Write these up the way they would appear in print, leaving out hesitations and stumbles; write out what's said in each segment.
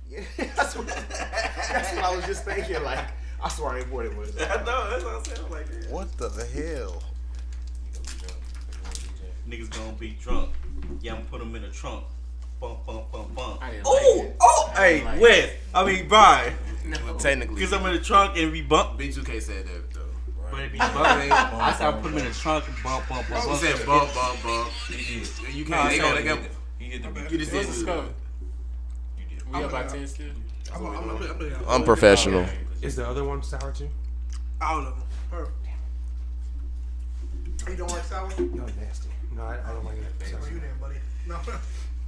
Yeah, that's what I was just thinking. Like, I swear I ain't bought it much. I know, that's what I said. I'm like, yeah. What the hell? Niggas gonna be drunk. Yeah, I'm gonna put them in the trunk. Bump, bump, bump, bump. Hey, Wes. I mean, Brian. No. Technically. Because I'm in the trunk and we bump. B2K said that, though. Right. But if you bump, I said I put them in the trunk and bump, bump, bump. He said bump, bump, bump. He did. You can't. They got. He hit the beat. You just did. You did. We got about 10 still. I'm professional. Is the other one sour too? All of them. You don't like sour? No, nasty. No, I don't like it. Where you there, buddy? No.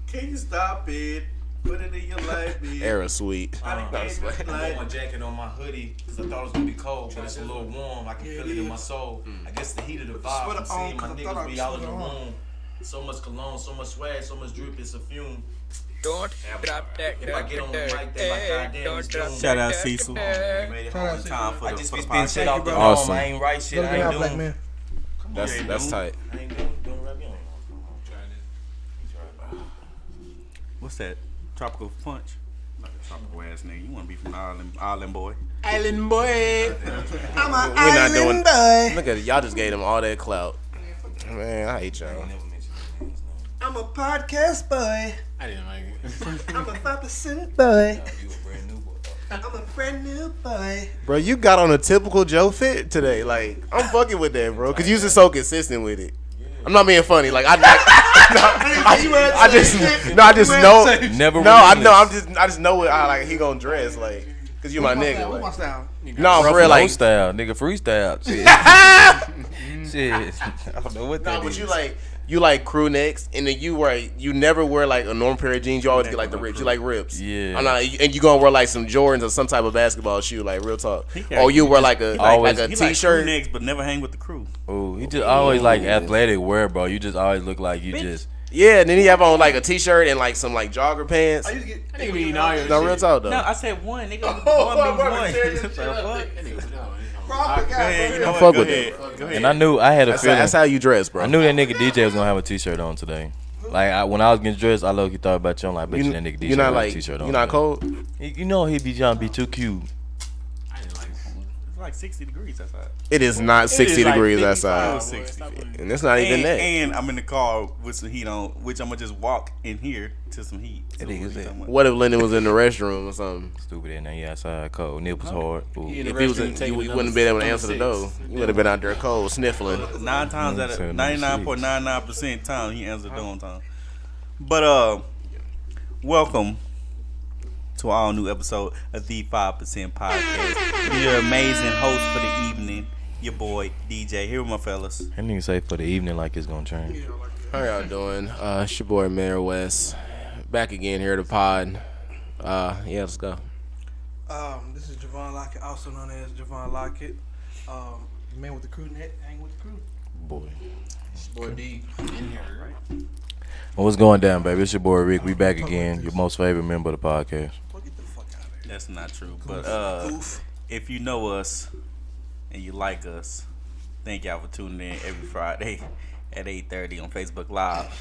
Can you stop it? Put it in your life, bitch. Era sweet. I put my jacket on my hoodie because I thought it was gonna be cold, but it's a little warm. I can feel it in my soul. I guess the heat of the vibe. I'm seeing my niggas be out in the room. So much cologne, so much swag, so much drip, it's a fume. Don't drop that. If I get on the mic, then like goddamn, it's doomed. Shout out Cecil. Made it home in time for I the just for be the spitting shit out the Awesome. dome. I ain't write shit. I ain't doing. That's tight. I ain't doing rap. You don't know. What's that? Tropical punch? Like a tropical ass nigga. You wanna be from Island boy? Island boy. I'm an We're not doing. island boy. Look at it. Y'all just gave them all that clout. Man, I hate y'all. I'm a podcast boy. I didn't like it. I'm a 5% boy. You a brand new boy. I'm a brand new boy. Bro, you got on a typical Joe fit today. Like, I'm fucking with that, bro. Because you just so consistent with it. I'm not being funny. Like, I just know. Never. No, I know. I just know what like he gonna dress like. Cause you my nigga. What's my Like. style? No, for real, like. style, nigga, freestyle. Shit. Shit. I don't know what that No, is. but you like crew necks, and then you never wear like a normal pair of jeans. You always get like the rips. You like rips. Yeah. I'm not, and you gonna wear like some Jordans or some type of basketball shoe, like real talk. Or you wear like a He t-shirt. like next, but never hang with the crew. Oh, he just always like athletic wear, bro. You just always look like you just. Yeah, and then he have on like a t-shirt and like some like jogger pants. I used to get. I think we eating all your No, shit. real talk though. No, I said one. Nigga, I'm one about means to tear one. your shit up. Fuck? That nigga, no. Proper guy. Go ahead, you know I what? fuck Go with ahead. it. Go ahead. And I knew I had a feeling. That's how you dress, bro. I knew that nigga DJ was gonna have a t-shirt on today. Like when I was getting dressed, I low-key thought about you. I'm like, bet you that nigga DJ You're not have a like t-shirt on. you're not cold. You know he be trying to be too cute. I didn't like it. It's like 60 degrees outside. It is not 60 like degrees 55 outside, or 60. and it's not even that. And I'm in the car with some heat on, which I'm gonna just walk in here to some heat. So That nigga's what you it. talking about? What if Lyndon was in the restroom or something? Stupid in there, outside cold. Nipples hard. Ooh. He in the If he was, restroom taking you another wouldn't have been able to answer the number door. 6. You would have been out there cold, sniffling. 9 times out of Saying number 99.99% time he answered the door on time. But welcome to our all new episode of the 5% Podcast. With your amazing host for the evening, your boy DeeJay. Here with my fellas. That nigga say for the evening like it's gonna change. How y'all doing? It's your boy Mayor West, back again here at the pod. Yeah, let's go. This is Johvan Lockett, also known as Johvan Lockett. The man with the crew net, hang with the crew. Boy. Boy D in here, right? Well, what's going down, baby? It's your boy Rick. We back again. Your most favorite member of the podcast. Well, get the fuck out of here. That's not true. But if you know us and you like us, thank y'all for tuning in every Friday at 8:30 on Facebook Live.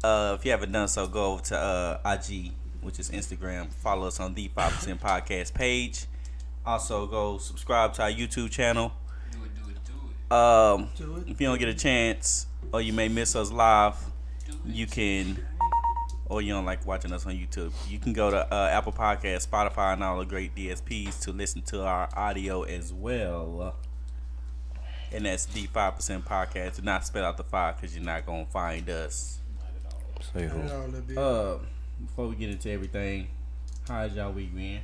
If you haven't done so, go over to IG, which is Instagram. Follow us on the 5% Podcast page. Also, go subscribe to our YouTube channel. Do it. If you don't get a chance, or you may miss us live, you can, or you don't like watching us on YouTube, you can go to Apple Podcasts, Spotify, and all the great DSPs to listen to our audio as well. And that's the 5% Podcast. Do not spell out the 5 because you're not going to find us. Say who? Before we get into everything, how's y'all week been?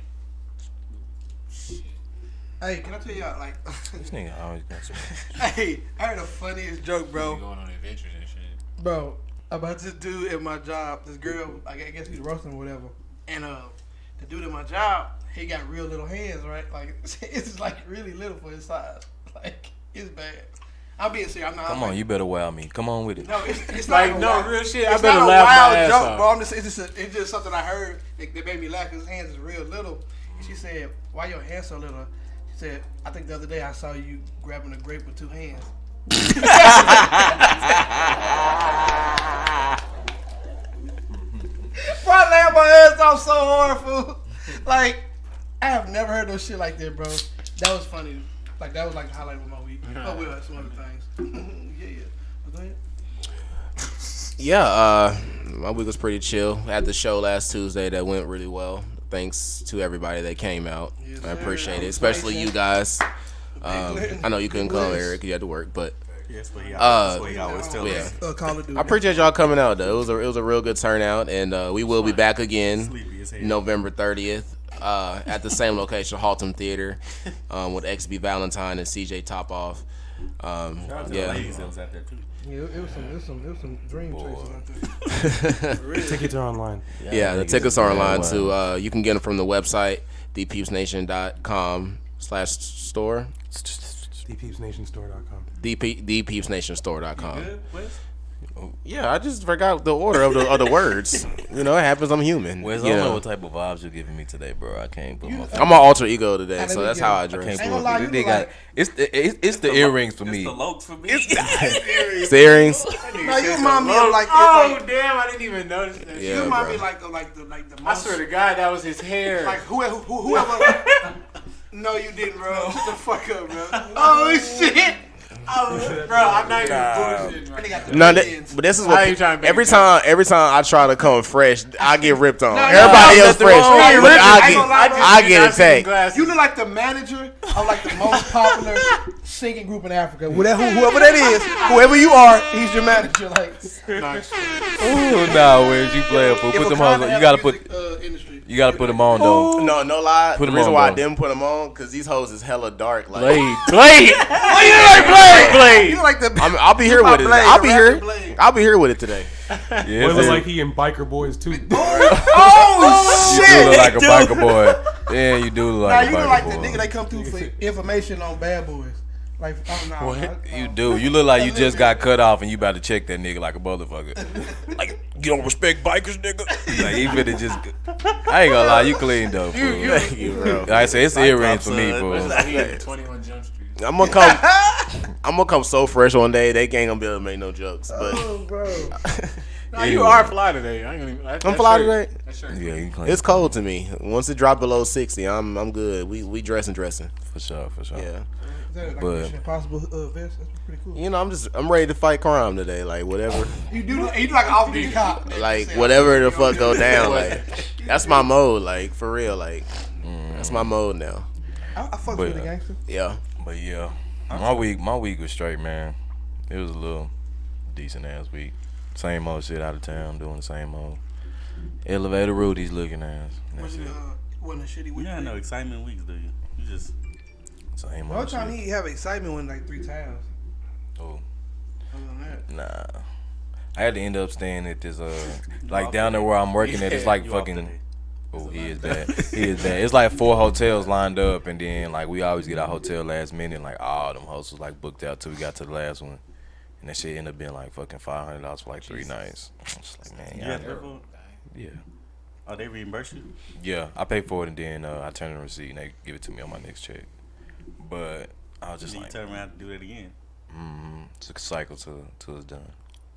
Hey, can I tell y'all, like, This nigga always got some. hey, I heard the funniest joke, We bro. going on adventures and shit. Bro, about this dude at my job, this girl, I guess he's roasting or whatever. And the dude at my job, he got real little hands, right? Like, it's like really little for his size. Like, it's bad. I'm being serious. I'm not. Come on, you better wow me. Come on with it. No, it's Like, not no, wild, real shit. It's I better not a laugh my wild ass joke, off. bro. It's just something I heard that made me laugh because his hands is real little. And she said, "Why your hands so little?" She said, "I think the other day I saw you grabbing a grape with 2 hands." Bro, I laughed my ass starts off so hard, fool. Like, I have never heard no shit like that, bro. That was funny. Like, that was like the highlight of my week. Oh, well, some other things. Yeah. But go ahead. Yeah, my week was pretty chill. I had the show last Tuesday that went really well. Thanks to everybody that came out. Yes, I appreciate sir. it, especially you guys. Glenn. I know you couldn't come, Eric. You had to work, but Yes, but he always tell yeah. us. Call of Duty. I appreciate y'all coming out though. It was a real good turnout, and we will be back again Sleepy as hell. November 30th at the same location, Haltom Theater, with XB Valentine and CJ Topoff. Shout out to the ladies that was out there too. Yeah, it was some dream chasers out there. Tickets are online. Yeah, the tickets are online too. You can get them from the website, thepeepsnation.com/store. ThePeepsNationStore.com. thepeepsnationstore.com. Good, Wes? Yeah, I just forgot the order of the words. You know, it happens. I'm human. Wes, I You don't know know. what type of vibes you're giving me today, bro. I can't put my. I'm on alter ego today, How so did we that's get how it? I I dress. can't Ain't pull gonna lie, it. you They look got it's the earrings for It's me. the lokes for me. It's the earrings. No, you remind me of like Oh damn! I didn't even notice that. Yeah, you remind bro. me like the most, I swear to God, that was his hair. like whoever. No, you didn't, bro. Shut the fuck up, bro. Oh shit. Bro, I'm not even bullshitting right now. No, but this is I ain't what trying to every make time I try to come fresh, I get ripped on. No, Everybody no, else nothing fresh, wrong with but ripping. I ain't gonna lie, bro. I get attacked. Glasses. You look like the manager of like the most popular singing group in Africa. Whoever that is, whoever you are, he's your manager. Like, Ooh, nah, Wes, you play it. Put them hoes on. You gotta put. industry. You gotta put them on though. No lie. Put The 'em reason on, why I though. didn't put them on because these hoes is hella dark. Like, Blade. You look like the. I'll be here with it. Blade, I'll be rapper here. Blade. I'll be here with it today. Yeah, It was like he in Biker Boys too. Oh you do shit! look like a biker boy. Yeah, you do look Now like a you look biker like boy. the nigga they come through for information on Bad Boys. Like, oh no, What? You do. You look like you just got cut off and you about to check that nigga like a motherfucker. Like, you don't respect bikers, nigga? Like, he finna just. I ain't gonna lie, you clean though, fool. Thank you, bro. Like I say, it's earrings for me, fool. He had 21 Jump Street. I'm gonna come so fresh one day. They ain't gonna be able to make no jokes. But oh, bro. Nah, you are fly today. I ain't gonna even. I'm fly today. That's sure. Yeah, you clean. It's cold to me. Once it drop below 60, I'm good. We dressing. For sure. Yeah. Is that like But- Mission Impossible vest? That's pretty cool. You know, I'm ready to fight crime today. Like whatever. You do like an off-duty cop. Like whatever the fuck go down. Like that's my mode. Like for real. Like that's my mode now. I fuck But- with the gangster. Yeah. But yeah, my week was straight, man. It was a little decent ass week. Same old shit out of town, doing the same old elevator Rudy's looking ass. And that's Wasn't it. wasn't a shitty You week. ain't no excitement weeks, do you? You just Same One old time shit. he have excitement when like 3 times. Oh, Other than that, nah. I had to end up staying at this like down there where I'm working at. It's like You off fucking. today. Oh, he is bad. He is bad. It's like 4 hotels lined up, and then like we always get our hotel last minute. Like all them hosts was like booked out till we got to the last one, and that shit ended up being like fucking $500 for like 3 nights. I'm just like, man, You yeah, have to pay for it? yeah, Oh, they reimburse you? yeah. I pay for it, and then I turn in the receipt, and they give it to me on my next check. But I was just Then you like, turn around and do that again. it's a cycle till it's done.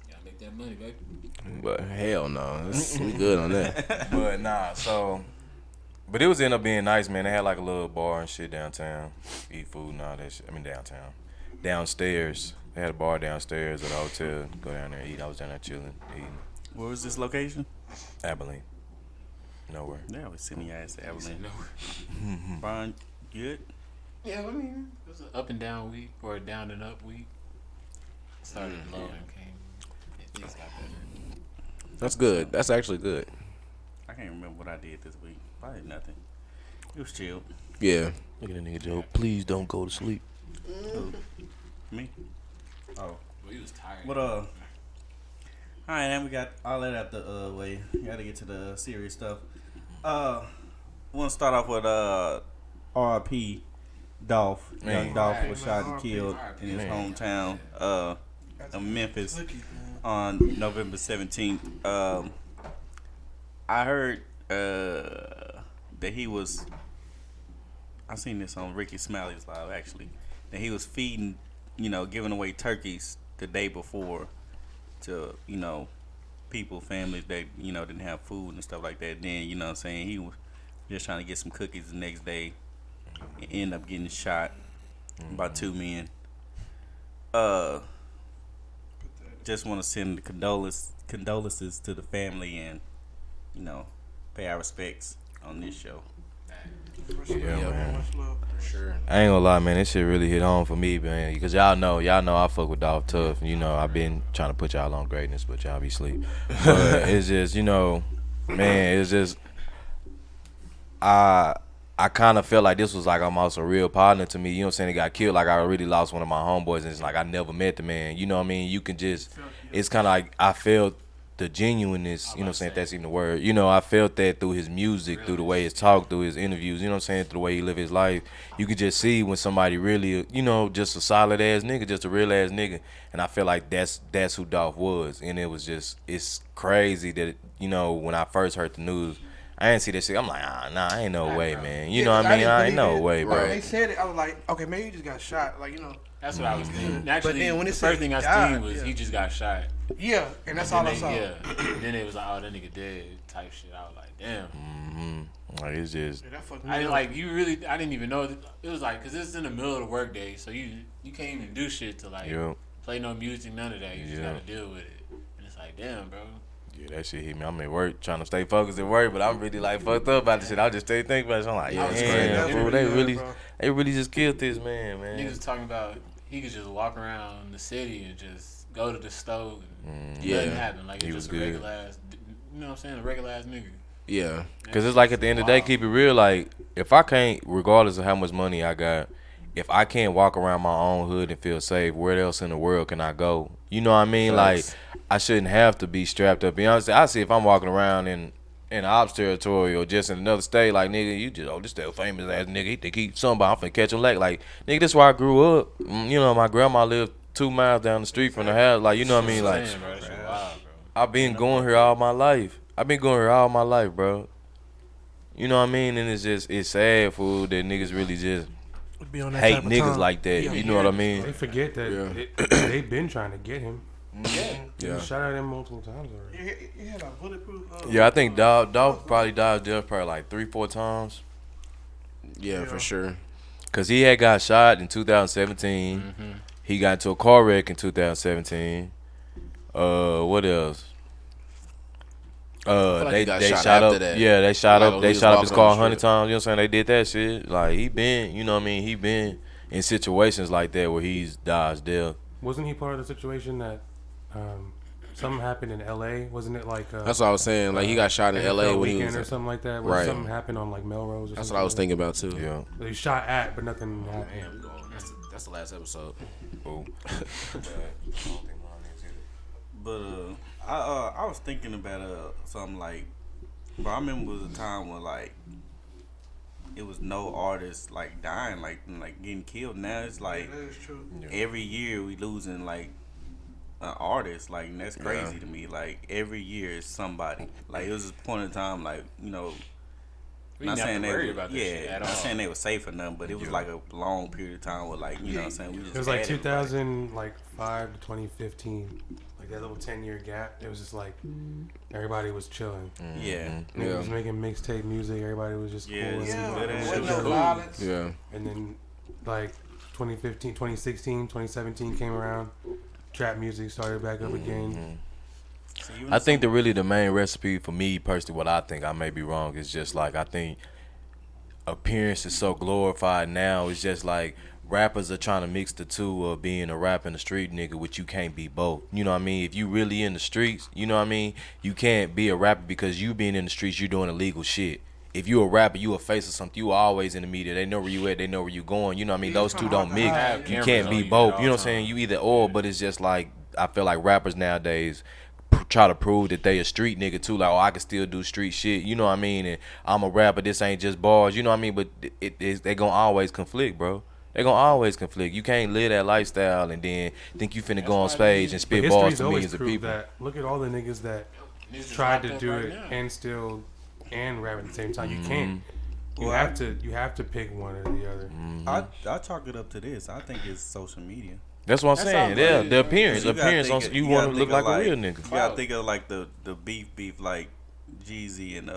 Gotta make that money, baby. But Hell no. We good on that. But nah, but it was end up being nice, man. They had like a little bar and shit downtown, eat food and all that shit. I mean downtown, downstairs. They had a bar downstairs at the hotel. Go down there and eat. I was down there chilling, eating. Where was this location? Abilene, nowhere. Yeah, we sitting your ass at Abilene. Brian, good? Yeah, I mean, it was an up and down week or a down and up week. Started low and came. Things got better. That's good. That's actually good. I can't remember what I did this week. Probably nothing. It was chill. Yeah. Look at that nigga Joe. Please don't go to sleep. Me? Oh. Well, he was tired. But alright, then we got all that out the way. Gotta get to the serious stuff. I want to start off with R.I.P. Dolph. Man. Young Dolph was shot and R.I.P. killed in his Man. hometown of Memphis Look at man. on November 17th. I heard that he was. I seen this on Ricky Smiley's live actually. That he was feeding, giving away turkeys the day before to, people, families that, didn't have food and stuff like that. Then, you know what I'm saying, he was just trying to get some cookies the next day and end up getting shot by 2 men. Just want to send the condolences to the family and, pay our respects on this show. Yeah, man. Much love. For sure. I ain't gonna lie, man. This shit really hit home for me, man. Because y'all know I fuck with Dolph tough. I've been trying to put y'all on greatness, but y'all be sleep. But it's just, man, it's just, I kind of felt like this was like almost a real partner to me. You know what I'm saying? He got killed. Like, I really lost one of my homeboys, and it's like I never met the man. You know what I mean? You can just, it's kind of like I felt the genuineness, you know what I'm saying, if that's even the word. I felt that through his music, through the way he's talk, through his interviews, you know what I'm saying, through the way he live his life. You could just see when somebody really, just a solid ass nigga, just a real ass nigga. And I feel like that's who Dolph was. And it was just, it's crazy that, when I first heard the news, I didn't see that shit. I'm like, nah, ain't no way, man. You know what I mean? I ain't no way, bro. When they said it, I was like, okay, maybe he just got shot. Like, That's what I was thinking. Actually, then when the it first said thing I died, seen was he just got shot. Yeah, and that's all I saw. Yeah. Then it was like, oh, that nigga dead type shit. I was like, damn. Like, it's just, Yeah, that fucked me I up. I didn't even know. It was like, because it's in the middle of the workday, so you can't even do shit to like play no music, none of that. You just got to deal with it. And it's like, damn, bro. yeah, that shit hit me. I'm at work trying to stay focused at work, but I'm really like fucked up about this shit. I just stay thinking about it. So I'm like, yeah, bro, they really just killed this man. Niggas talking about he could just walk around the city and just go to the stove and nothing happen. Like, it's just a regular ass, you know what I'm saying, a regular ass nigga. Yeah. Because it's like at the end of the day, keep it real. Like, if I can't, regardless of how much money I got, if I can't walk around my own hood and feel safe, where else in the world can I go? You know what I mean? Like, I shouldn't have to be strapped up. You know what I'm saying? I see if I'm walking around in ops territory or just in another state, like, nigga, you just, this still famous ass nigga. He think he somebody, I'm finna catch him like, nigga, this is where I grew up. My grandma lived 2 miles down the street from the house. Like, you know what I mean? Like, I've been going here all my life. Bro. You know what I mean? And it's sad, fool, that niggas really just hate niggas like that. You know what I mean? They forget that they've been trying to get him. Yeah. Shot at him multiple times already. He had a bulletproof. Yeah, I think Dolph probably dodged death probably like 3-4 times. Yeah, for sure. Cause he had got shot in 2017. He got into a car wreck in 2017. What else? They shot up. That. Yeah, they shot up. They shot up his car 100 times. You know what I'm saying? They did that shit. Like, he been, you know what I mean? He been in situations like that where he's dodged death. Wasn't he part of the situation that something happened in L.A.? Wasn't it like that's what I was saying. Like, he got shot in L.A. when he was or something like that. Where something happened on like Melrose. Or that's something what I was thinking about too. Yeah. They shot at, but nothing happened. Man, that's the last episode. Ooh. But I was thinking about something like, bro, I remember it was a time when like it was no artists like dying, like getting killed. Now it's like every year we losing like an artist, like, and that's crazy to me. Like, every year is somebody. Like, it was a point in time, like, not saying they were, not saying they were safe or nothing, but it was like a long period of time where, like, you know what I'm saying, we just it was like 2005 to 2015, like that little 10-year gap. It was just like everybody was chilling. Niggas was making mixtape music. Everybody was just cool. And then like 2015, 2016, 2017 came around. Trap music started back up again. I think the main recipe for me personally, what I think, I may be wrong, is just like, I think appearance is so glorified now. It's just like rappers are trying to mix the two of being a rap and a street nigga, which you can't be both. You know what I mean? If you really in the streets, you know what I mean? You can't be a rapper because you being in the streets, you doing illegal shit. If you a rapper, you a face or something, you always in the media. They know where you at, they know where you going. You know what I mean? Those two don't mix. You can't be both. You know what I'm saying? You either or, but it's just like, I feel like rappers nowadays try to prove that they a street nigga too. Like, oh, I can still do street shit. You know what I mean? And I'm a rapper, this ain't just bars. You know what I mean? But they gonna always conflict, bro. They gonna always conflict. You can't live that lifestyle and then think you finna go on stage and spit bars to millions of people. That. Look at all the niggas that tried to do it and still rap at the same time. You can't. You have to pick one or the other. I chalk it up to this. I think it's social media. That's what I'm saying. Yeah, the appearance. You want to look like a real nigga. You gotta think of like the beef like Jeezy and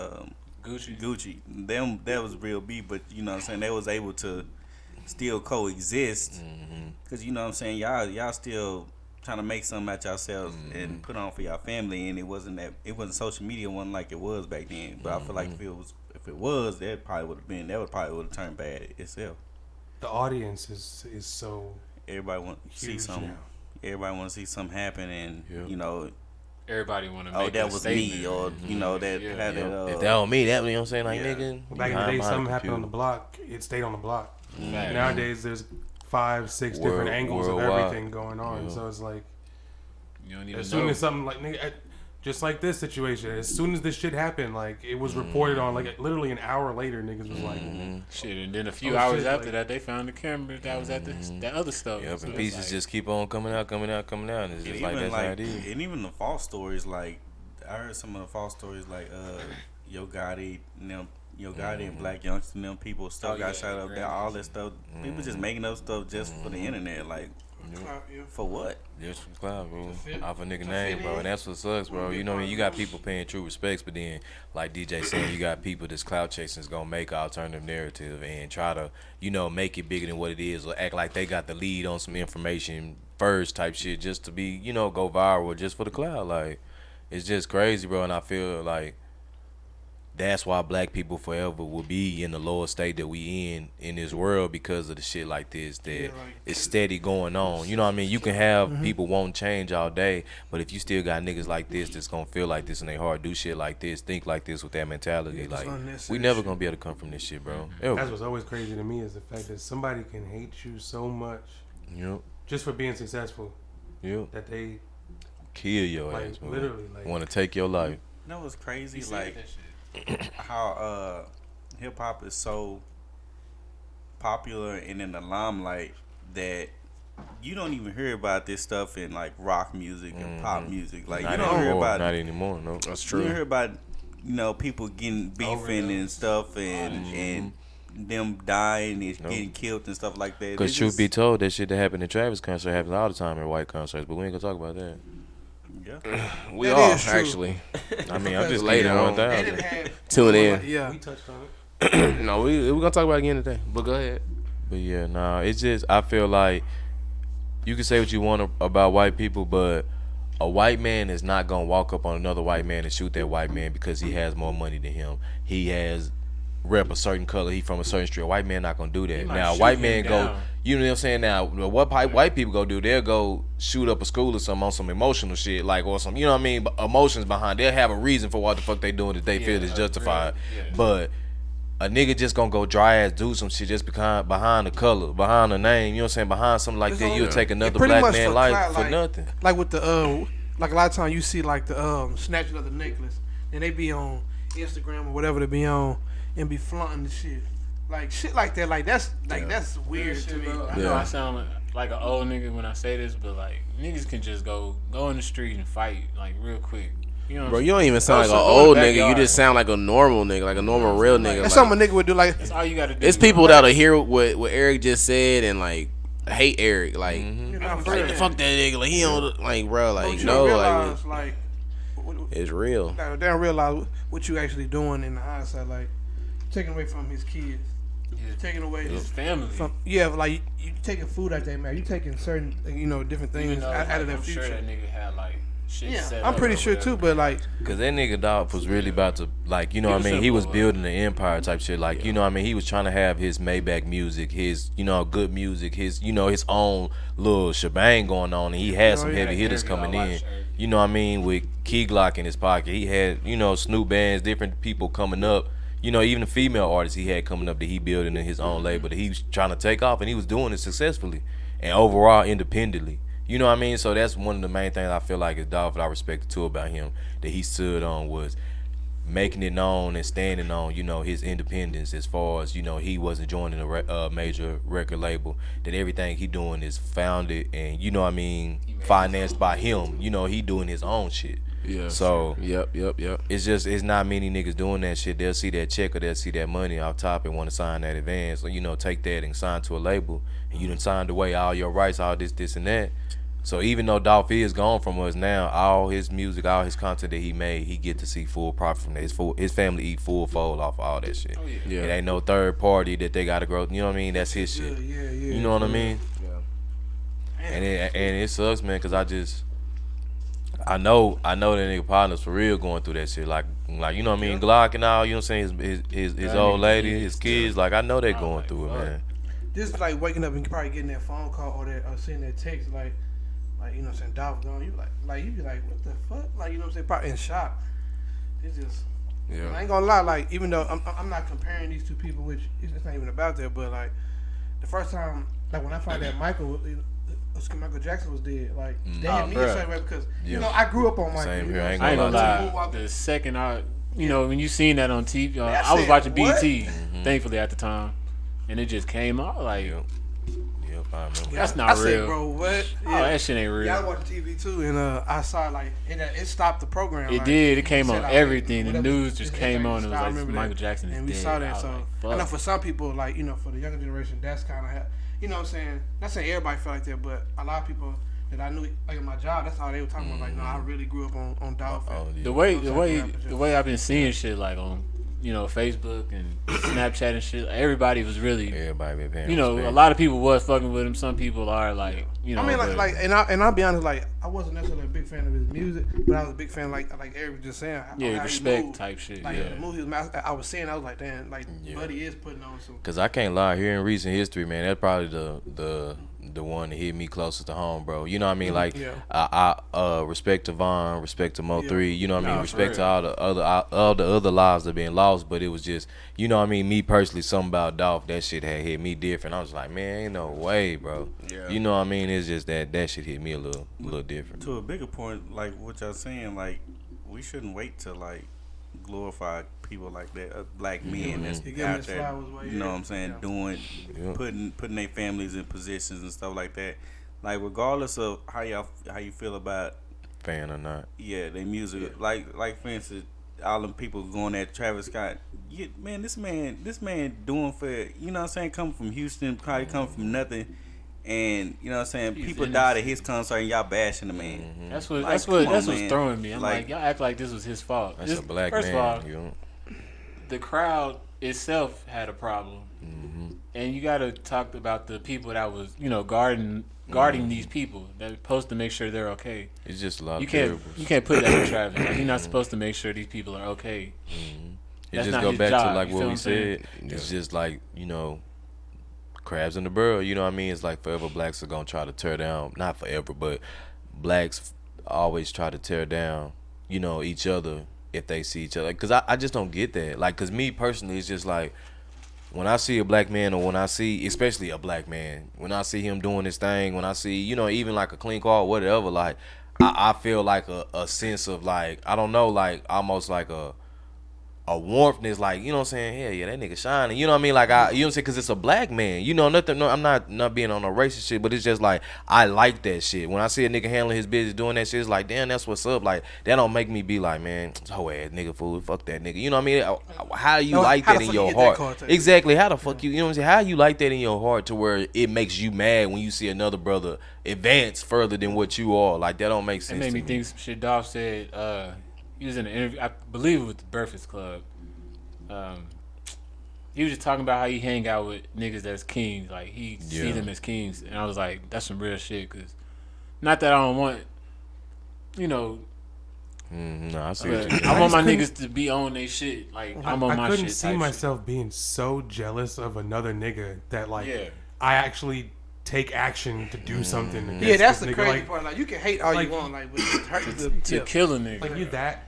Gucci. Them that was real beef, but you know what I'm saying, they was able to still coexist. Cause you know what I'm saying, y'all still trying to make something out yourselves and put on for your family, and it wasn't social media wasn't like it was back then. But I feel like if it was, that probably would have turned bad itself. The audience is so everybody want to see something. Now. Everybody want to see something happen, and you know, everybody want to make that was me, or you know that. If that was me, that you know what I'm saying, like nigga. Back in the day, something happened on the block. It stayed on the block. Nowadays, there's 5-6 different angles of everything going on. So it's like, you don't even as soon as something like nigga. Just like this situation, as soon as this shit happened, like it was reported on, like literally an hour later, niggas was like, shit, and then a few hours after that, they found the camera that was at that other stuff. Yep, and pieces like, just keep on coming out, and it's just like that's how it is. And even the false stories, like I heard some of the false stories, like Yo Gotti and Black Youngster, and them people stuff got shot up there, all that stuff. People just making up stuff just for the internet, like. For what? Just for cloud, bro. Off a nigga name, bro. And that's what sucks, bro. You know what I mean? You got people paying true respects, but then, like DeeJay saying, you got people that's cloud chasing is gonna make alternative narrative and try to, you know, make it bigger than what it is, or act like they got the lead on some information first type shit just to be, you know, go viral just for the cloud. Like, it's just crazy, bro. And I feel like that's why black people forever will be in the lower state that we in this world, because of the shit like this that is steady going on. You know what I mean? You can have people won't change all day, but if you still got niggas like this that's gonna feel like this in their heart, do shit like this, think like this with that mentality, like we never gonna be able to come from this shit, bro. That's what's always crazy to me is the fact that somebody can hate you so much, just for being successful, that they kill your ass, bro. Literally, want to take your life. That was crazy, like. How hip hop is so popular and in the limelight that you don't even hear about this stuff in like rock music and pop music. Like you don't hear about not anymore. No, that's true. You don't hear about people getting beefing and stuff and them dying and getting killed and stuff like that. Because truth be told, that shit that happened in Travis concert happens all the time in white concerts, but we ain't gonna talk about that. Yeah, we all actually. I mean, I'm just later on 1,000. Tune in. Yeah, we touched on it. No, we're gonna talk about it again today. But go ahead. But yeah, it's just I feel like you can say what you want about white people, but a white man is not gonna walk up on another white man and shoot that white man because he has more money than him. He has rep a certain color. He from a certain street. A white man not gonna do that. Now, a white man go. You know what I'm saying? Now, what white people go do? They'll go shoot up a school or something on some emotional shit, like, or some, you know what I mean? But emotions behind. They'll have a reason for what the fuck they doing that they feel is justified. But a nigga just gonna go dry ass do some shit just behind the color, behind the name. You know what I'm saying? Behind something like that, you'll take another black man life for nothing. Like with the like a lot of times you see like the snatching of the necklace, and they be on Instagram or whatever they be on and be flaunting the shit. Like shit like that, like that's weird to me. I know I sound like an old nigga when I say this, but like niggas can just go in the street and fight like real quick. You know, bro, you don't even sound like an old nigga. You just sound like a normal nigga, like a normal real nigga. That's something a nigga would do. Like that's all you gotta do. It's people that'll hear what Airrick just said and like hate Airrick, like, like fuck that nigga, like he don't like, bro, like no, like it's real. They don't realize what you actually doing in the hindsight, like taking away from his kids. Taking away his family. Like you taking food out there, man. You taking certain, different things out of their future. I'm sure that nigga had like shit set I'm pretty sure too, but like, cause that nigga Dolph was really about to, like, you know what I mean. He was building an empire type shit, like, you know what I mean. He was trying to have his Maybach music, his good music, his his own little shebang going on, and he had some heavy hitters coming in. You know what I mean, with Key Glock in his pocket. He had Snoop bands, different people coming up. Even the female artists he had coming up that he building in his own label that he was trying to take off, and he was doing it successfully and overall independently. You know what I mean? So that's one of the main things I feel like is Dolph that I respected too about him, that he stood on, was making it known and standing on, his independence, as far as, he wasn't joining a major record label, that everything he doing is founded and, financed by him. He doing his own shit. Yeah. So yep. It's not many niggas doing that shit. They'll see that check or they'll see that money off top and want to sign that advance, or take that and sign to a label, and you done signed away all your rights, all this and that. So even though Dolph is gone from us now, all his music, all his content that he made, he get to see full profit from that. His family eat full fold off all that shit. Oh, yeah. It ain't no third party that they gotta grow. You know what I mean? That's his shit. Yeah. You know what I mean? Yeah. And it sucks, man, cause I know that nigga partners for real going through that shit. Like you know what I mean? Glock and all. You know what I'm saying? His old lady, his kids. Like I know they going through it, man. Just like waking up and probably getting that phone call or seeing that text, like you know what I'm saying, Dolph gone. You be like, what the fuck? Like, you know what I'm saying, probably in shock. It's just, I ain't gonna lie. Like, even though I'm not comparing these two people, which it's not even about that, but like the first time, like when I found that Michael Jackson was dead, like they hit me a certain way because you know I grew up on Michael. Same here. I ain't gonna lie. The second when you seen that on TV, I was watching BT, thankfully at the time, and it just came out like. That's not real. I said, bro, what? Oh, that shit ain't real. Yeah, I watched TV too, and I saw like it stopped the program. It did. It came on everything. The news just came on. It was like Michael Jackson is dead. And we saw that. So I know for some people, like for the younger generation, that's kind of you know what I'm saying. Not saying everybody felt like that, but a lot of people that I knew, like in my job, that's how they were talking about. Like, no, I really grew up on Dolph. The way I've been seeing shit like on. Facebook and Snapchat and shit. Everybody been paying. A lot of people was fucking with him. Some people are like, I mean, and I'll be honest, like I wasn't necessarily a big fan of his music, but I was a big fan, like Airrick was just saying. Yeah, respect type shit. Like the movie I was seeing, I was like, damn, like Buddy is putting on some. Cause I can't lie, here in recent history, man, that's probably the one that hit me closest to home, bro. You know what I mean? Like, I respect to Von, respect to Mo3. You know what I mean? Respect to all the other lives that been lost. But it was just, you know what I mean? Me personally, something about Dolph, that shit had hit me different. I was like, man, ain't no way, bro. Yeah. You know what I mean? It's just that shit hit me a little different. To a bigger point, like what y'all saying, like we shouldn't wait to like glorify people like that, black men that's out there, you know what I'm saying, doing, putting their families in positions and stuff like that. Like regardless of how you feel about fan or not, their music. Like for instance, all them people going at Travis Scott. Man, this man doing for, you know what I'm saying, coming from Houston, probably coming from nothing. And you know what I'm saying, people died at his concert and y'all bashing the man. That's what's throwing me. I'm like y'all act like this was his fault. That's a black man. First of all, the crowd itself had a problem, and you got to talk about the people that was guarding these people that are supposed to make sure they're okay. It's just a lot. You can't put that in Travis. Like, you're not supposed to make sure these people are okay. It just go back to like what we said. It's just like crabs in the barrel, you know what I mean? It's like forever blacks are gonna try to tear down, not forever, but blacks always try to tear down, each other if they see each other. Cause I just don't get that. Like, cause me personally, it's just like when I see a black man, or when I see, especially a black man, when I see him doing his thing, when I see, even like a clean car or whatever, like I feel like a sense of like, I don't know, like almost like a warmthness, like, you know what I'm saying? Yeah, that nigga shining. You know what I mean? Like, you know what I'm saying? Because it's a black man. Nothing. No, I'm not being on no racist shit, but it's just like, I like that shit. When I see a nigga handling his business, doing that shit, it's like, damn, that's what's up. Like, that don't make me be like, man, hoe ass nigga fool, fuck that nigga. You know what I mean? How you like that in your heart? Exactly. How the fuck you know what I'm saying? How you like that in your heart to where it makes you mad when you see another brother advance further than what you are? Like, that don't make sense. It made me think some shit Dolph said. He was in an interview, I believe it was the Breakfast Club. He was just talking about how he hang out with niggas that's kings. Like, he see them as kings. And I was like, that's some real shit. Cause not that I don't want, no, I see what you I want my niggas to be on they shit. Like, I'm on my shit. I couldn't see myself being so jealous of another nigga that, like, I actually take action to do something. That's the crazy part. Like, you can hate all you want, like, but hurt to kill a nigga. Like,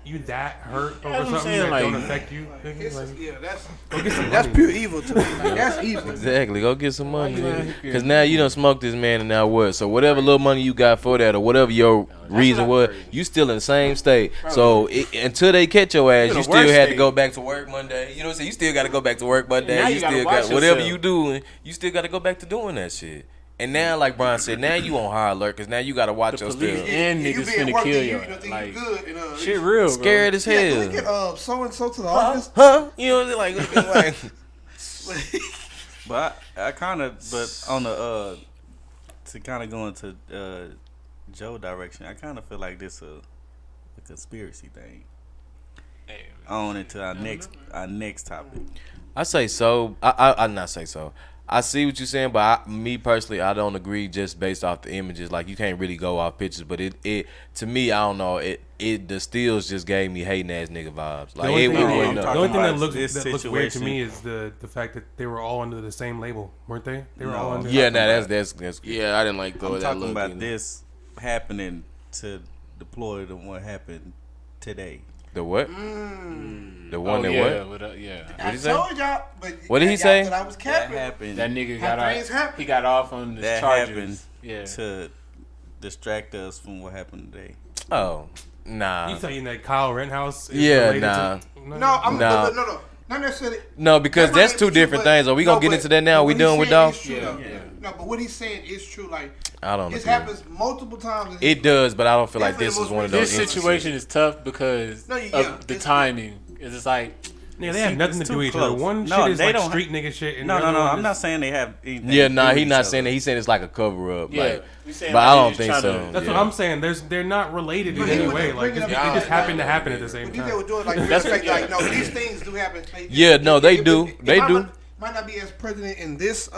you that hurt over something that don't affect you. That's pure evil to me. Like, that's evil. Exactly. Go get some money, because now you done smoked this man, and now what? So whatever little money you got for that, or whatever your reason was, you still in the same state. So until they catch your ass, you still had to go back to work Monday. You know what I'm saying? You still got to go back to work Monday. You still got whatever you doing. You still got to go back to doing that shit. And now, like Brian said, now you on high alert because now you gotta watch your Police step. and niggas finna kill you. Like, good and, shit real, scared as hell. Can we get so and so to the office? Huh? You know, like But I kind of, but on the to kind of go into Joe direction, I kind of feel like this a conspiracy thing. On into our next topic. I say so. I not say so. I see what you're saying, but me personally, I don't agree just based off the images. Like, you can't really go off pictures, but it to me, I don't know. The stills just gave me hating ass nigga vibes. Like, the only thing that looks weird to me is the fact that they were all under the same label, weren't they? They were all under. Yeah, that's yeah. I didn't like the way that talking looked. about this happening to deploy to what happened today. The what? The one that what? I told y'all, but what did he say? I was capping. That happened. That nigga got off. He got off on the That charges. happened to distract us from what happened today. Oh, nah. You saying that Kyle Rittenhouse? Is Yeah, nah. No, not necessarily. No, because that's two different things. Are we gonna get into that now? We done with Dolph? Yeah. No, but what he's saying is true. Like, I don't know. This happens multiple times. It does, but I don't feel like this is one of those. This situation is tough because of the timing. It's just like. Yeah, they have nothing to do with each other. One shit is like street nigga shit. And no. I'm not saying they have anything. Yeah, nah, he's not saying that. He's saying it's like a cover up. Yeah, like, but I don't think so. That's what I'm saying. They're not related in any way. Like, it just happened to happen at the same time. Like, no, these things do happen. Yeah, no, they do. They do. Might not be as president in this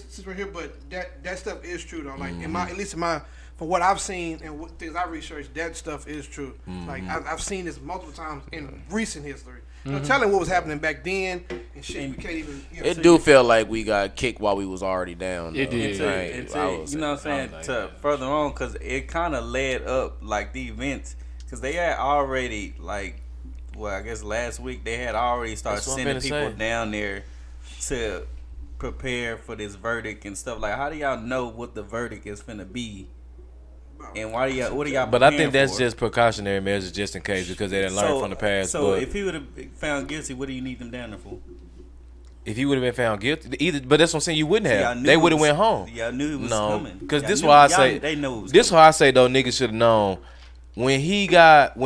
situation here, but that stuff is true though. Like at least from what I've seen and what things I researched, that stuff is true. Like I've seen this multiple times in recent history. No telling what was happening back then and shit. We can't even. It do feel like we got kicked while we was already down. It did. You know what I'm saying? To further on, because it kind of led up like the events, because they had already like, well, I guess last week they had already started sending people down there to prepare for this verdict and stuff. Like, how do y'all know what the verdict is finna be? And what do y'all? But I think that's just precautionary measures, just in case, because they didn't learn from the past. So if he would have been found guilty, what do you need them down there for? If he would have been found guilty, but that's what I'm saying. You wouldn't have. They would have went home. Y'all knew it was coming. Because this why I say. They know it was this why I say though, niggas should have known when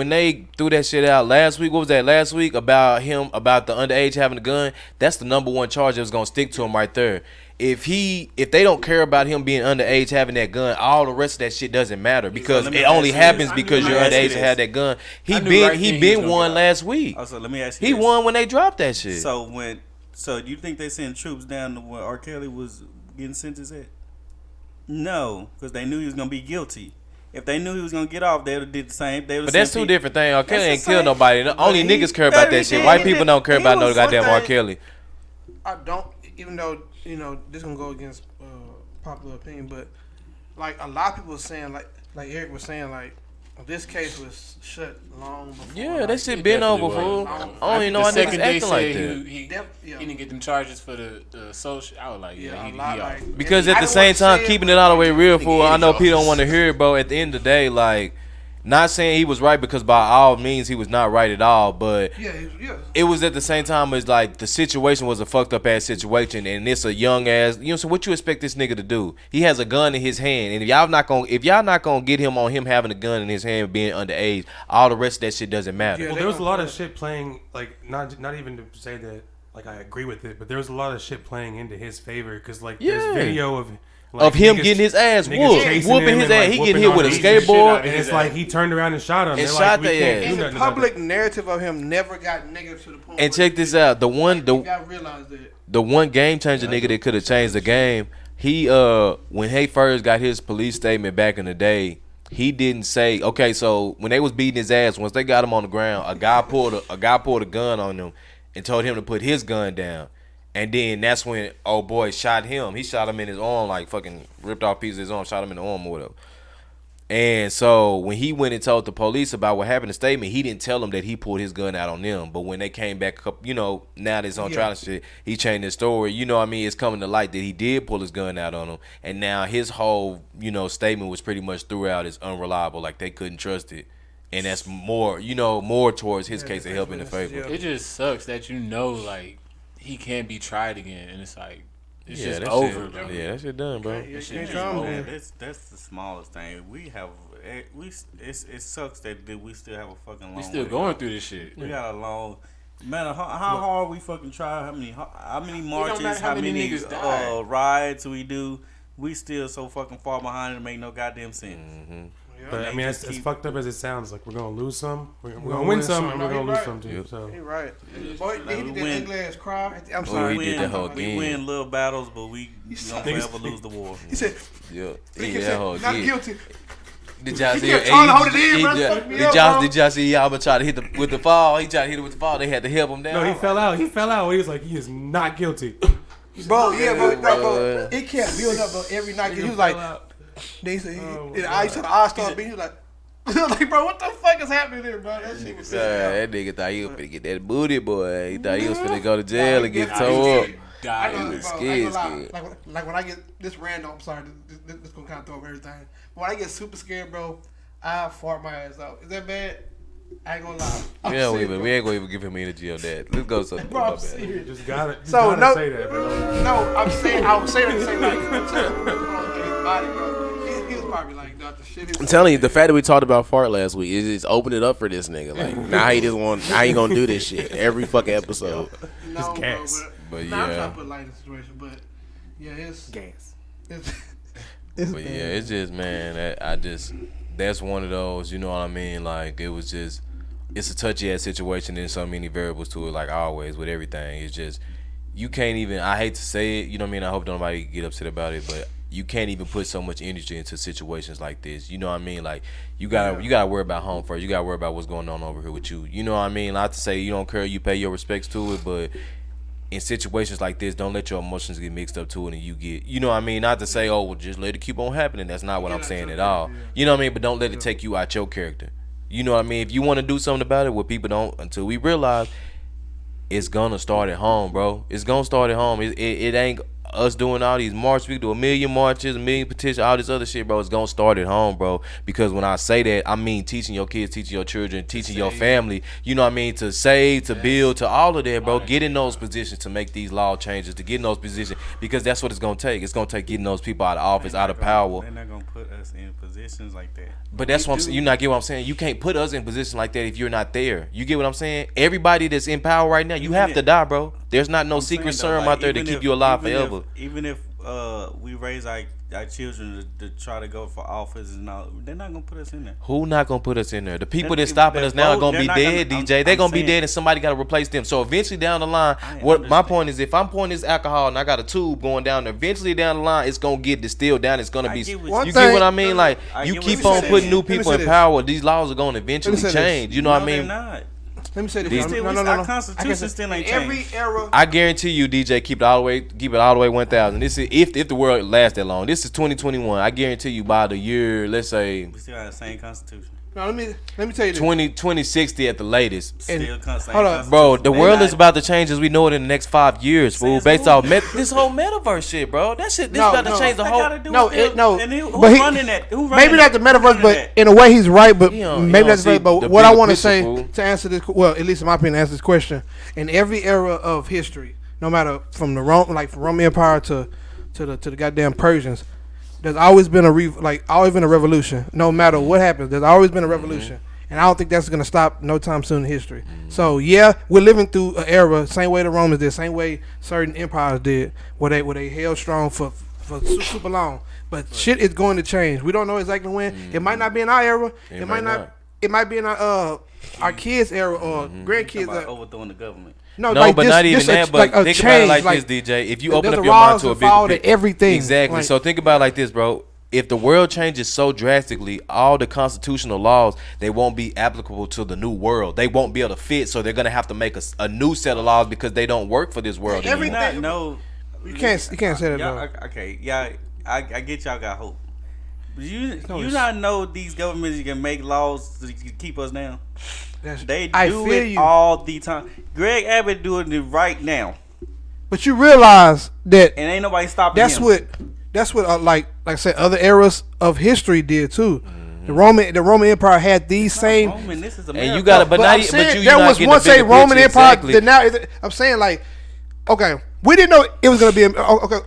they threw that shit out last week. What was that last week about the underage having a gun? That's the number one charge that was gonna stick to him right there. If they don't care about him being underage having that gun, all the rest of that shit doesn't matter because it only happens because you're underage and have that gun. He been won last week. Also, let me ask you. He won when they dropped that shit. So do you think they sent troops down to where R. Kelly was getting sentenced at? No, because they knew he was gonna be guilty. If they knew he was gonna get off, they would have did the same. But that's two different things. R. Kelly ain't killed nobody. Only niggas care about that shit. White people don't care about no goddamn R. Kelly. I don't, even though this gonna go against popular opinion, but like a lot of people are saying, like Eric was saying, like this case was shut long before. Yeah, that shit been over, fool. I don't even know why niggas acting like that. He didn't get them charges for the social. I was like, he because at the same time, keeping it all the way real, fool. I know people don't want to hear it, bro. At the end of the day, like, not saying he was right because by all means he was not right at all, but it was at the same time as like the situation was a fucked up ass situation, and it's a young ass. So what you expect this nigga to do? He has a gun in his hand, and if y'all not gonna get him on him having a gun in his hand being underage, all the rest of that shit doesn't matter. Well, there was a lot of shit playing, like not even to say that like I agree with it, but there was a lot of shit playing into his favor because like there's video of him getting his ass whooping his ass. He getting hit with a skateboard, and it's like he turned around and shot him. And shot the ass. And the public narrative of him never got negative to the point. And check this out: the one game changer nigga that could have changed the game. He when he first got his police statement back in the day, he didn't say okay. So when they was beating his ass, once they got him on the ground, a guy pulled a gun on him and told him to put his gun down. And then that's when old boy shot him. He shot him in his arm, like fucking ripped off a piece of his arm, shot him in the arm or whatever. And so when he went and told the police about what happened in the statement, he didn't tell them that he pulled his gun out on them. But when they came back up, now that it's on trial and shit, he changed his story. You know what I mean? It's coming to light that he did pull his gun out on him. And now his whole, statement was pretty much throughout as unreliable. Like they couldn't trust it. And that's more towards his case of helping in the favor. It just sucks that like, he can't be tried again, and it's like It's Yeah, just that over. shit. Yeah, that shit done, bro. Yeah, That shit yeah, is yeah. over. That's the smallest thing. It sucks that we still have a fucking long. We still way going to through this shit. go. We got a long. Matter how hard we fucking try, how many marches, matter how many niggas died. rides we do, we still so fucking far behind it make no goddamn sense. Mm-hmm. But I mean, just as keep- fucked up as it sounds, like we're gonna lose some, we're gonna win some, and we're gonna lose some too. So He right. Boy, Like, he we did that win. ugly ass cry. I'm Oh, sorry. he did that whole We game. win little battles, but we don't forever lose the war. He said, Yeah, he yeah, that said, whole not game. guilty. Did y'all He see? kept trying to hold it in, bro. Did Fuck me up, bro. did y'all see Yaba try to hit with the fall? He tried to hit it with the fall. They had to help him down. no, he fell out. He fell out. He was like, he is not guilty. Bro, yeah, bro. bro. It kept building up, bro, every night. 'Cause he was Fell like, out. then he said, Oh, I said, the eyes started beating. He was like, like, bro, what the fuck is happening here, bro? That shit was That nigga thought he was finna get that booty, boy. He thought he was finna go to jail and get towed up. I Die. know, was bro, I scared, ain't gonna lie. scared. Like when I get this random, I'm sorry, this gonna kind of throw up everything. But when I get super scared, bro, I fart my ass out. Is that bad? I ain't gonna lie. We ain't gonna even give him energy on that. Let's go to something Bro, about I'm that. serious. Just gotta So, no- say that, bro. No, I'm saying I would say that to say like I'm saying his body, bro. He was probably like, "Dog, the shit is." I'm telling you, the fact that we talked about fart last week is just opened it up for this nigga. Like now he gonna do this shit every fucking episode. No, Just bro, gas. But nah, I'm yeah. trying to put light in the situation, but yeah, it's Gas. it's But yeah, it's just, man, that's one of those, you know what I mean? Like, it was just, it's a touchy ass situation. There's so many variables to it, like always with everything. It's just, you can't even, I hate to say it, you know what I mean? I hope nobody get upset about it, but you can't even put so much energy into situations like this. You know what I mean? Like, you gotta worry about home first. You gotta worry about what's going on over here with you. You know what I mean? Not to say you don't care, you pay your respects to it, but in situations like this, don't let your emotions get mixed up to it and you get, you know what I mean? Not to say, oh, well, just let it keep on happening. That's not what I'm saying at all. You know what I mean? But don't let it take you out your character. You know what I mean? If you want to do something about it, what people don't, until we realize it's gonna start at home, bro. It's gonna start at home. It ain't us doing all these marches. We do 1 million marches, 1 million petitions, all this other shit, bro. It's gonna start at home, bro. Because when I say that, I mean teaching your kids, teaching your children, teaching your family. You know what I mean? To save, to build, to all of that, bro. Get in those positions to make these law changes, to get in those positions, because that's what it's gonna take. It's gonna take getting those people out of office, out of power. They're not gonna put us in positions like that. But that's what I'm saying. You not get what I'm saying. You can't put us in position like that if you're not there. You get what I'm saying? Everybody that's in power right now, you have to die, bro. There's not no secret serum out there to keep you alive forever. Even if we raise our children to try to go for office and all, they're not gonna put us in there. Who not gonna put us in there? The people Then that's stopping if us now are vote, gonna be they're not dead, gonna- DJ. They're I'm gonna be saying- dead and somebody gotta replace them. So eventually down the line, what my understand. point is, if I'm pouring this alcohol and I got a tube going down there, eventually down the line it's gonna get distilled down. It's gonna I be. get what You you're get saying. what I mean? Like I you get what keep you're on saying. putting new Let me people say in this. power. These laws are gonna eventually say this. change. You know what I they're mean? not. Let me say this. These- Our Constitution still ain't every changed. era. I guarantee you, DJ, keep it all the way 1,000. This is if the world lasts that long. This is 2021. I guarantee you by the year, let's say We still have the same Constitution. No, let me tell you this. 2060 at the latest. Still same hold up. Constitution. Bro, the They world not- is about to change as we know it in the next 5 years, fool. Says Based who? off this whole metaverse shit, bro. That shit, this No, about to no. change the They whole. gotta do No, it. no. And who's But he- running that? Who running Maybe not that? the metaverse, Who running but that? in a way he's right. But You maybe don't that's see right. But the what I bigger want to picture, say fool. to answer this, well, at least in my opinion, answer this question. In every era of history, no matter from the Roman Empire to the goddamn Persians, there's always been always been a revolution. No matter what happens, there's always been a revolution. And I don't think that's gonna stop no time soon in history. So yeah, we're living through an era, same way the Romans did, same way certain empires did, where they held strong for super long. But shit is going to change. We don't know exactly when. It might not be in our era. It might not. It might be in our kids' era or grandkids. About overthrowing the government. No, like but this- not even this that. a- But like a think change, about it like like, this, DJ. If you there's open a up your mind rise to a and fall bigger to everything. exactly. Like- So think about it like this, bro. If the world changes so drastically, all the constitutional laws, they won't be applicable to the new world. They won't be able to fit, so they're gonna have to make a new set of laws because they don't work for this world Every- anymore. Not no. You can't say that, Y'all, though. okay, yeah, I get y'all got hope. But you it's- not know these governments can make laws to keep us down. They I do feel it you. all the time. Greg Abbott doing it right now, But you realize that and ain't nobody stopping that's him. what like I said, other eras of history did too. The Roman Empire had these same. Roman, this is America. And you gotta, but I'm not. saying But you there not was getting once the a bigger Roman picture, Empire. exactly. That now I'm saying like, okay, we didn't know it was gonna be. Okay,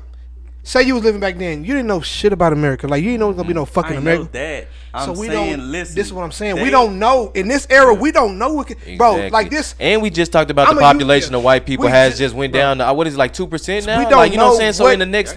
say you was living back then, you didn't know shit about America. Like you didn't know it was gonna be no fucking America. That. So we don't. Listen, this is what I'm saying. We don't know in this era. We don't know what, bro. Like this. And we just talked about the population of white people has just went down. What is it, like 2% now? We don't like you know what I'm saying. So in the next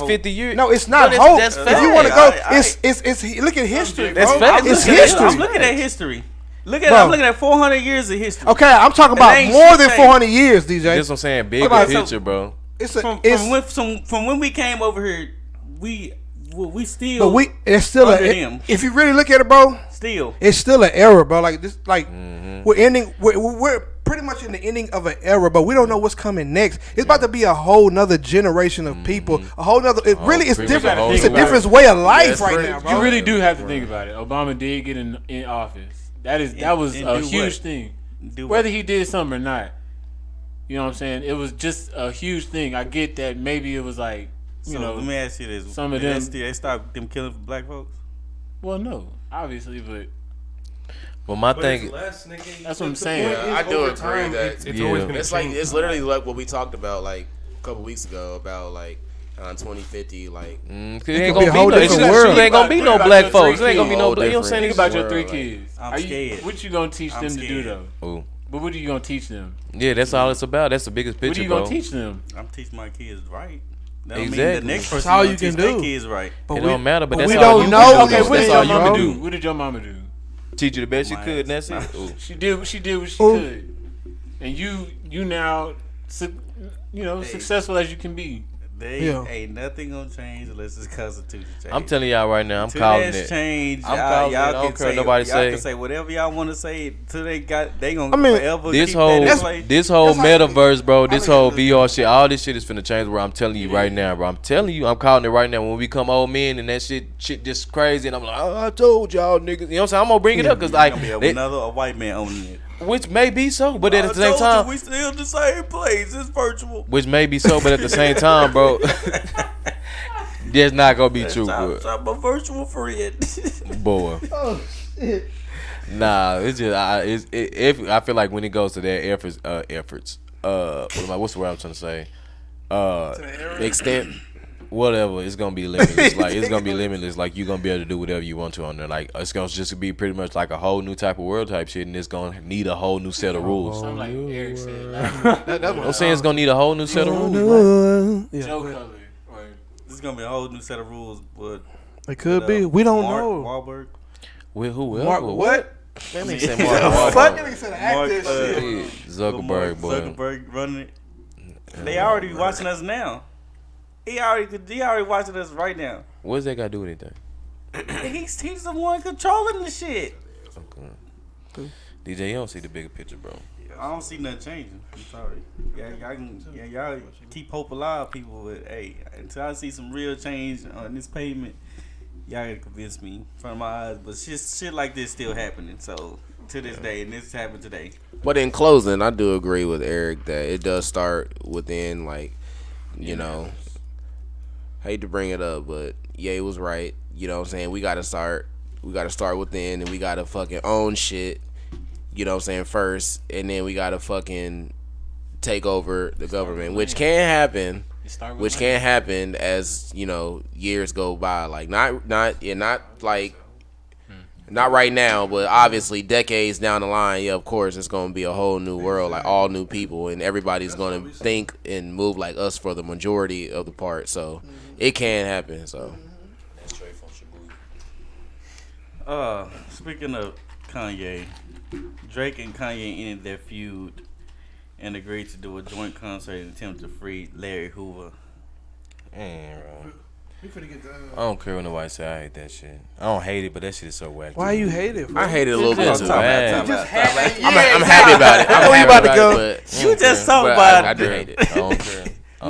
50 years. No, it's not hope. If you want to go, it's look at history. That's bro. fact. It's history. I'm looking at history. I'm looking at 400 years of history. Okay, I'm talking about more than 400 years, DeeJay. That's what I'm saying. Bigger picture, bro. From when we came over here, we still. But it's still if you really look at it, bro. It's still an era, bro. Like this, like we're ending. We're pretty much in the ending of an era, but we don't know what's coming next. It's about to be a whole nother generation of people. A whole nother. It really is different. It's a different way of life right now, bro. You really do have to think about it. Obama did get in office. That was a huge thing. Whether he did something or not, you know what I'm saying. It was just a huge thing. I get that. Maybe it was like. Let me ask you this: some of them they stopped them killing black folks. Well, no, obviously, but my thing. That's what I'm saying. Yeah, I do agree that it's always been. It's literally like what we talked about like a couple weeks ago about like 2050, like it ain't gonna be no. It ain't gonna be no black folks. It ain't gonna be no black. You know what I'm saying? Think about your 3 kids. I'm scared. What you gonna teach them to do though? But what are you gonna teach them? Yeah, that's all it's about. That's the biggest picture. What are you gonna teach them? I'm teaching my kids right. That exactly. mean the next person all you can do. Kids right. It don't matter, but that's we all don't know. Okay, what did your mama do? What did your mama do? Teach you the best you could, and that's it. She did what she could, and you now, successful as you can be. Ain't nothing gonna change unless this Constitution change. I'm telling y'all right now, I'm calling it. Change. I'm calling it. I don't care what nobody say. Y'all can say whatever y'all want to say till they gonna forever this keep whole that this whole metaverse, bro. This whole VR shit, all this shit is finna change. Where I'm telling you right now, bro. I'm telling you, I'm calling it right now. When we become old men and that shit just crazy, and I'm like, I told y'all niggas. You know what I'm saying? I'm gonna bring it up because like another white man owning it. Which may be so, but at the same time, we still in the same place. It's virtual. Which may be so, but at the same time, bro, that's not gonna be true. I'm a virtual friend. Boy. Oh shit. Nah, it's just if I feel like when it goes to their efforts, what's the word I'm trying to say? Extent. Whatever, it's gonna be limitless. Like it's gonna be limitless. Like you're gonna be able to do whatever you want to on there. Like it's gonna just be pretty much like a whole new type of world type shit, and it's gonna need a whole new set of rules. Something like Airrick said. That's what I'm saying. It's gonna need a whole new set of rules. Joe color. This is gonna be a whole new set of rules, but it could be. We don't know. Wahlberg. With who? Mark what? That nigga said Mark. Fuck nigga said actor shit. Zuckerberg, boy. Zuckerberg running it. They already watching us now. He already watching us right now. What's that got to do with anything? He's the one controlling the shit. Okay. DeeJay, you don't see the bigger picture, bro. I don't see nothing changing. I'm sorry. Y'all keep hope alive, people. But hey, until I see some real change on this pavement, y'all gotta convince me in front of my eyes. But shit like this still happening. So to this day, and this happened today. But in closing, I do agree with Airrick that it does start within, like, you know. Hate to bring it up, but yeah, it was right. You know what I'm saying? We gotta start within, and we gotta fucking own shit. You know what I'm saying? First, and then we gotta fucking take over the government, which can happen. Which can happen as, you know, years go by. Like not right now, but obviously decades down the line, yeah, of course, it's gonna be a whole new world, like all new people, and everybody's gonna think and move like us for the majority of the part. So it can happen. So that's straight from Shabu. Speaking of Kanye, Drake and Kanye ended their feud and agreed to do a joint concert in an attempt to free Larry Hoover. Bro. I don't care what nobody say. I hate that shit. I don't hate it, but that shit is so wack. Why you hate it, bro? I hate it a little bit too. I'm happy about it. I'm happy about it, but you just talk about it. I do hate it. I don't care. I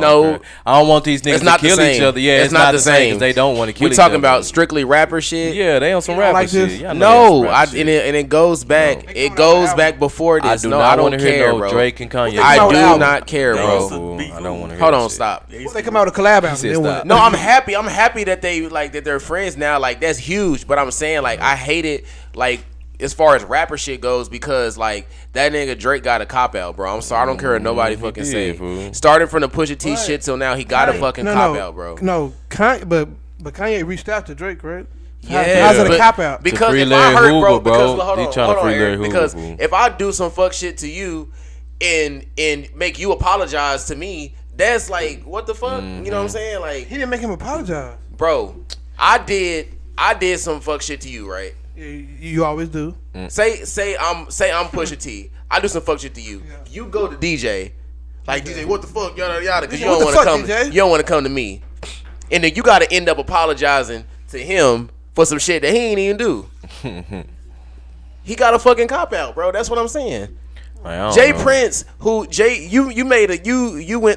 don't want these niggas to kill each other. Yeah, it's not the same because they don't want to kill each other. We talking about strictly rapper shit. Yeah, they on some rapper shit. No, and it goes back. It goes back before this. I do not want to hear no Drake and Kanye. I do not care, bro. I don't want to hear. Hold on, stop. They come out with a collab album. No, I'm happy. I'm happy that they that they're friends now. Like that's huge. But I'm saying like I hate it. Like as far as rapper shit goes, because like that nigga Drake got a cop out, bro. I'm sorry, I don't care what nobody fucking say. Starting from the Pusha T shit till now, he got a fucking cop out, bro. No, but Kanye reached out to Drake, right? Yeah, how's it a cop out? Because if I heard, bro, because if I do some fuck shit to you and make you apologize to me, that's like what the fuck? You know what I'm saying? Like he didn't make him apologize, bro. I did some fuck shit to you, right? You always do. Say I'm Pusha T. I do some fuck shit to you. Yeah. You go to DeeJay, like DeeJay, what the fuck, yada yada, because you don't want to come. You don't want to come to me, and then you got to end up apologizing to him for some shit that he ain't even do. He got a fucking cop out, bro. That's what I'm saying. Jay Prince, you went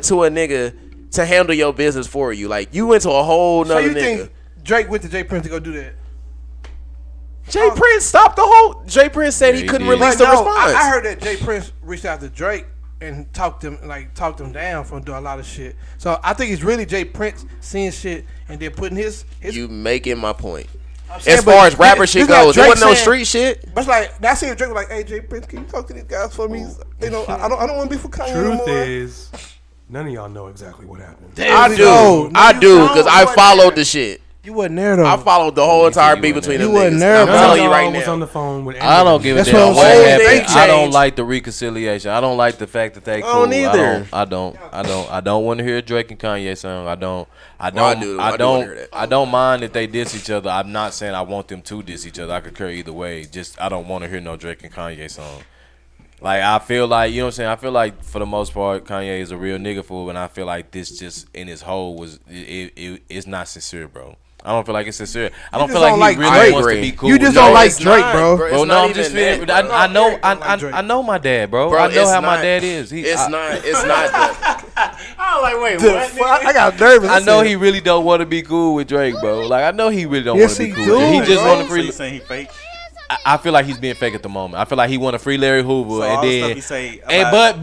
to a nigga to handle your business for you. Like you went to a whole nother nigga. Think Drake went to Jay Prince to go do that? Prince stopped the whole. Jay Prince said he couldn't release the response. I heard that Jay Prince reached out to Drake and talked him down from doing a lot of shit. So I think it's really Jay Prince seeing shit and then putting his. You making my point. As far as rapper shit goes, there wasn't no street shit. But it's like I seen Drake was like, "Hey Jay Prince, can you talk to these guys for me? You know, I don't want to be for Kanye anymore." Truth is, none of y'all know exactly what happened. I do, because I followed the shit. You wasn't there though. I followed the whole entire beat between them. You wasn't there. I'm telling you right now. On the phone with I don't give a damn what happened. I don't like the reconciliation. I don't like the fact that they cool. I don't either. I don't want to hear a Drake and Kanye song. I don't mind if they diss each other. I'm not saying I want them to diss each other. I could care either way. Just I don't want to hear no Drake and Kanye song. Like I feel like, you know what I'm saying? I feel like for the most part Kanye is a real nigga fool, and I feel like this just in his whole it's not sincere, bro. I don't feel like it's sincere. I don't feel like he really wants to be cool. You just don't like Drake, bro. Bro, no, I'm just feeling. I know my dad, bro. I know how my dad is. It's not that. I was like, wait, what? I got nervous. I know he really don't want to be cool with Drake, bro. Like I know he really don't want to be cool with Drake. He just want to free. So saying he fake? I feel like he's being fake at the moment. I feel like he want to free Larry Hoover, so and then he say but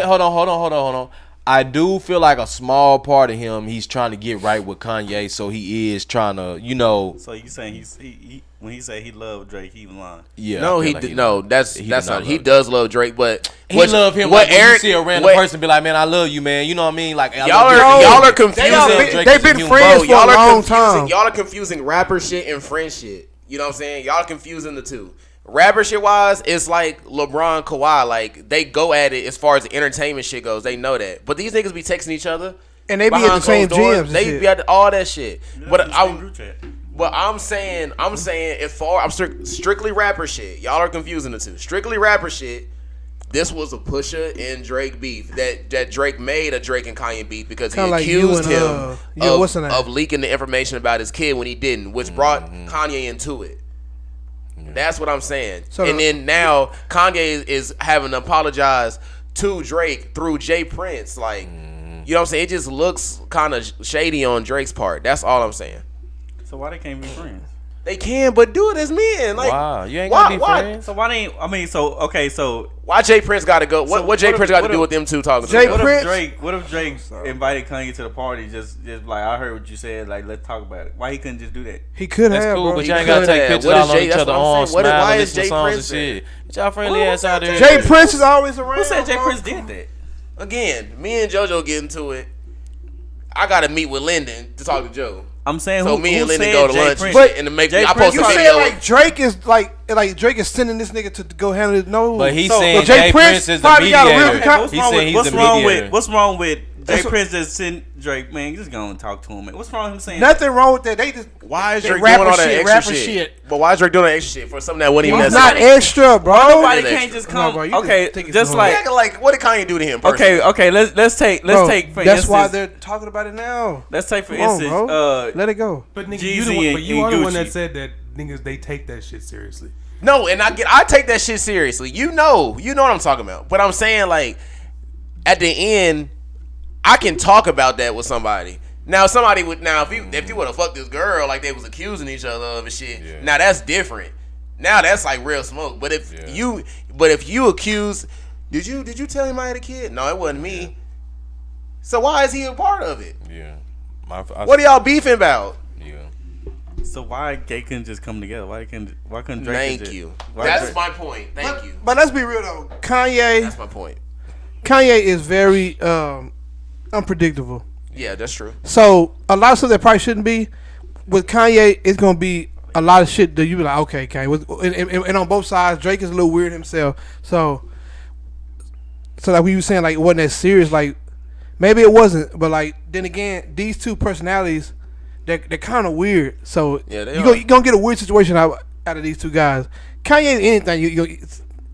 hold on. I do feel like a small part of him, he's trying to get right with Kanye, so he is trying to, you know. So you saying he when he say he loved Drake, he lying? Yeah. No, that's not. He does love Drake, but he love him. What like Airrick, you see a random person be like, man, I love you, man. You know what I mean? Like y'all are confusing. They've been friends for a long time. Y'all are confusing rapper shit and friend shit. You know what I'm saying? Y'all confusing the two. Rapper shit wise, it's like LeBron, Kawhi. Like they go at it as far as the entertainment shit goes. They know that. But these niggas be texting each other, and they be at the same gyms. They be at all that shit. Yeah, but I'm saying, as far I'm strictly rapper shit. Y'all are confusing the two. Strictly rapper shit. This was a Pusha and Drake beef that Drake made a Drake and Kanye beef because he accused him of leaking the information about his kid when he didn't, which brought Kanye into it. That's what I'm saying. And then now Kanye is having to apologize to Drake through Jay Prince. Like, you know what I'm saying? It just looks kind of shady on Drake's part. That's all I'm saying. So why they can't be friends? They can, but do it as men. Like, wow, you ain't gonna be friends. So why ain't? I mean, so why Jay Prince got to go? What Jay Prince got to do with them two talking? Jay to Prince. What if Drake invited Kanye to the party? Just like I heard what you said. Like let's talk about it. Why he couldn't just do that? He could have. That's cool, bro. but you ain't gotta take pictures all on each other on, smiling, listen to songs and shit. Get y'all friendly ass out there. Jay Prince is always around. Who said Jay Prince did that? Again, me and JoJo get into it. I gotta meet with Lyndon to talk to Joe. I'm saying so me and Lyndon go to lunch and to make. I post a video. Like Drake is like Drake is sending this nigga to go handle it. No, but he's saying Jay Prince is the mediator. What's wrong with Jay Prince just send Drake? Man, just go and talk to him. Man. What's wrong with him saying? Nothing wrong with that. They just why is Drake doing all that extra shit? But why is Drake doing that extra shit for something that wasn't even necessary? It's not extra, bro. Nobody can't just come. Okay, just like what did Kanye do to him? Okay. Let's take. That's why they're talking about it now. Let's take for instance. Let it go. But nigga, you are the one that said that niggas they take that shit seriously. No, and I take that shit seriously. You know what I'm talking about. But I'm saying like at the end, I can talk about that with somebody. Now somebody would if you would have fucked this girl like they was accusing each other of and shit. Now that's different. Now that's like real smoke. But if you accuse, did you tell him I had a kid? No, it wasn't me. So why is he a part of it? Yeah. What are y'all beefing about? Yeah. So why they couldn't just come together? Why couldn't Drake? Thank you. That's my point. Thank you. But let's be real though. Kanye. That's my point. Kanye is very unpredictable. Yeah, that's true. So a lot of stuff that probably shouldn't be with Kanye, it's gonna be a lot of shit that you be like, okay, Kanye. And on both sides, Drake is a little weird himself. So like we were saying, like it wasn't that serious. Like maybe it wasn't, but like then again, these two personalities, they're kind of weird. So yeah, you're gonna get a weird situation out of these two guys. Kanye, anything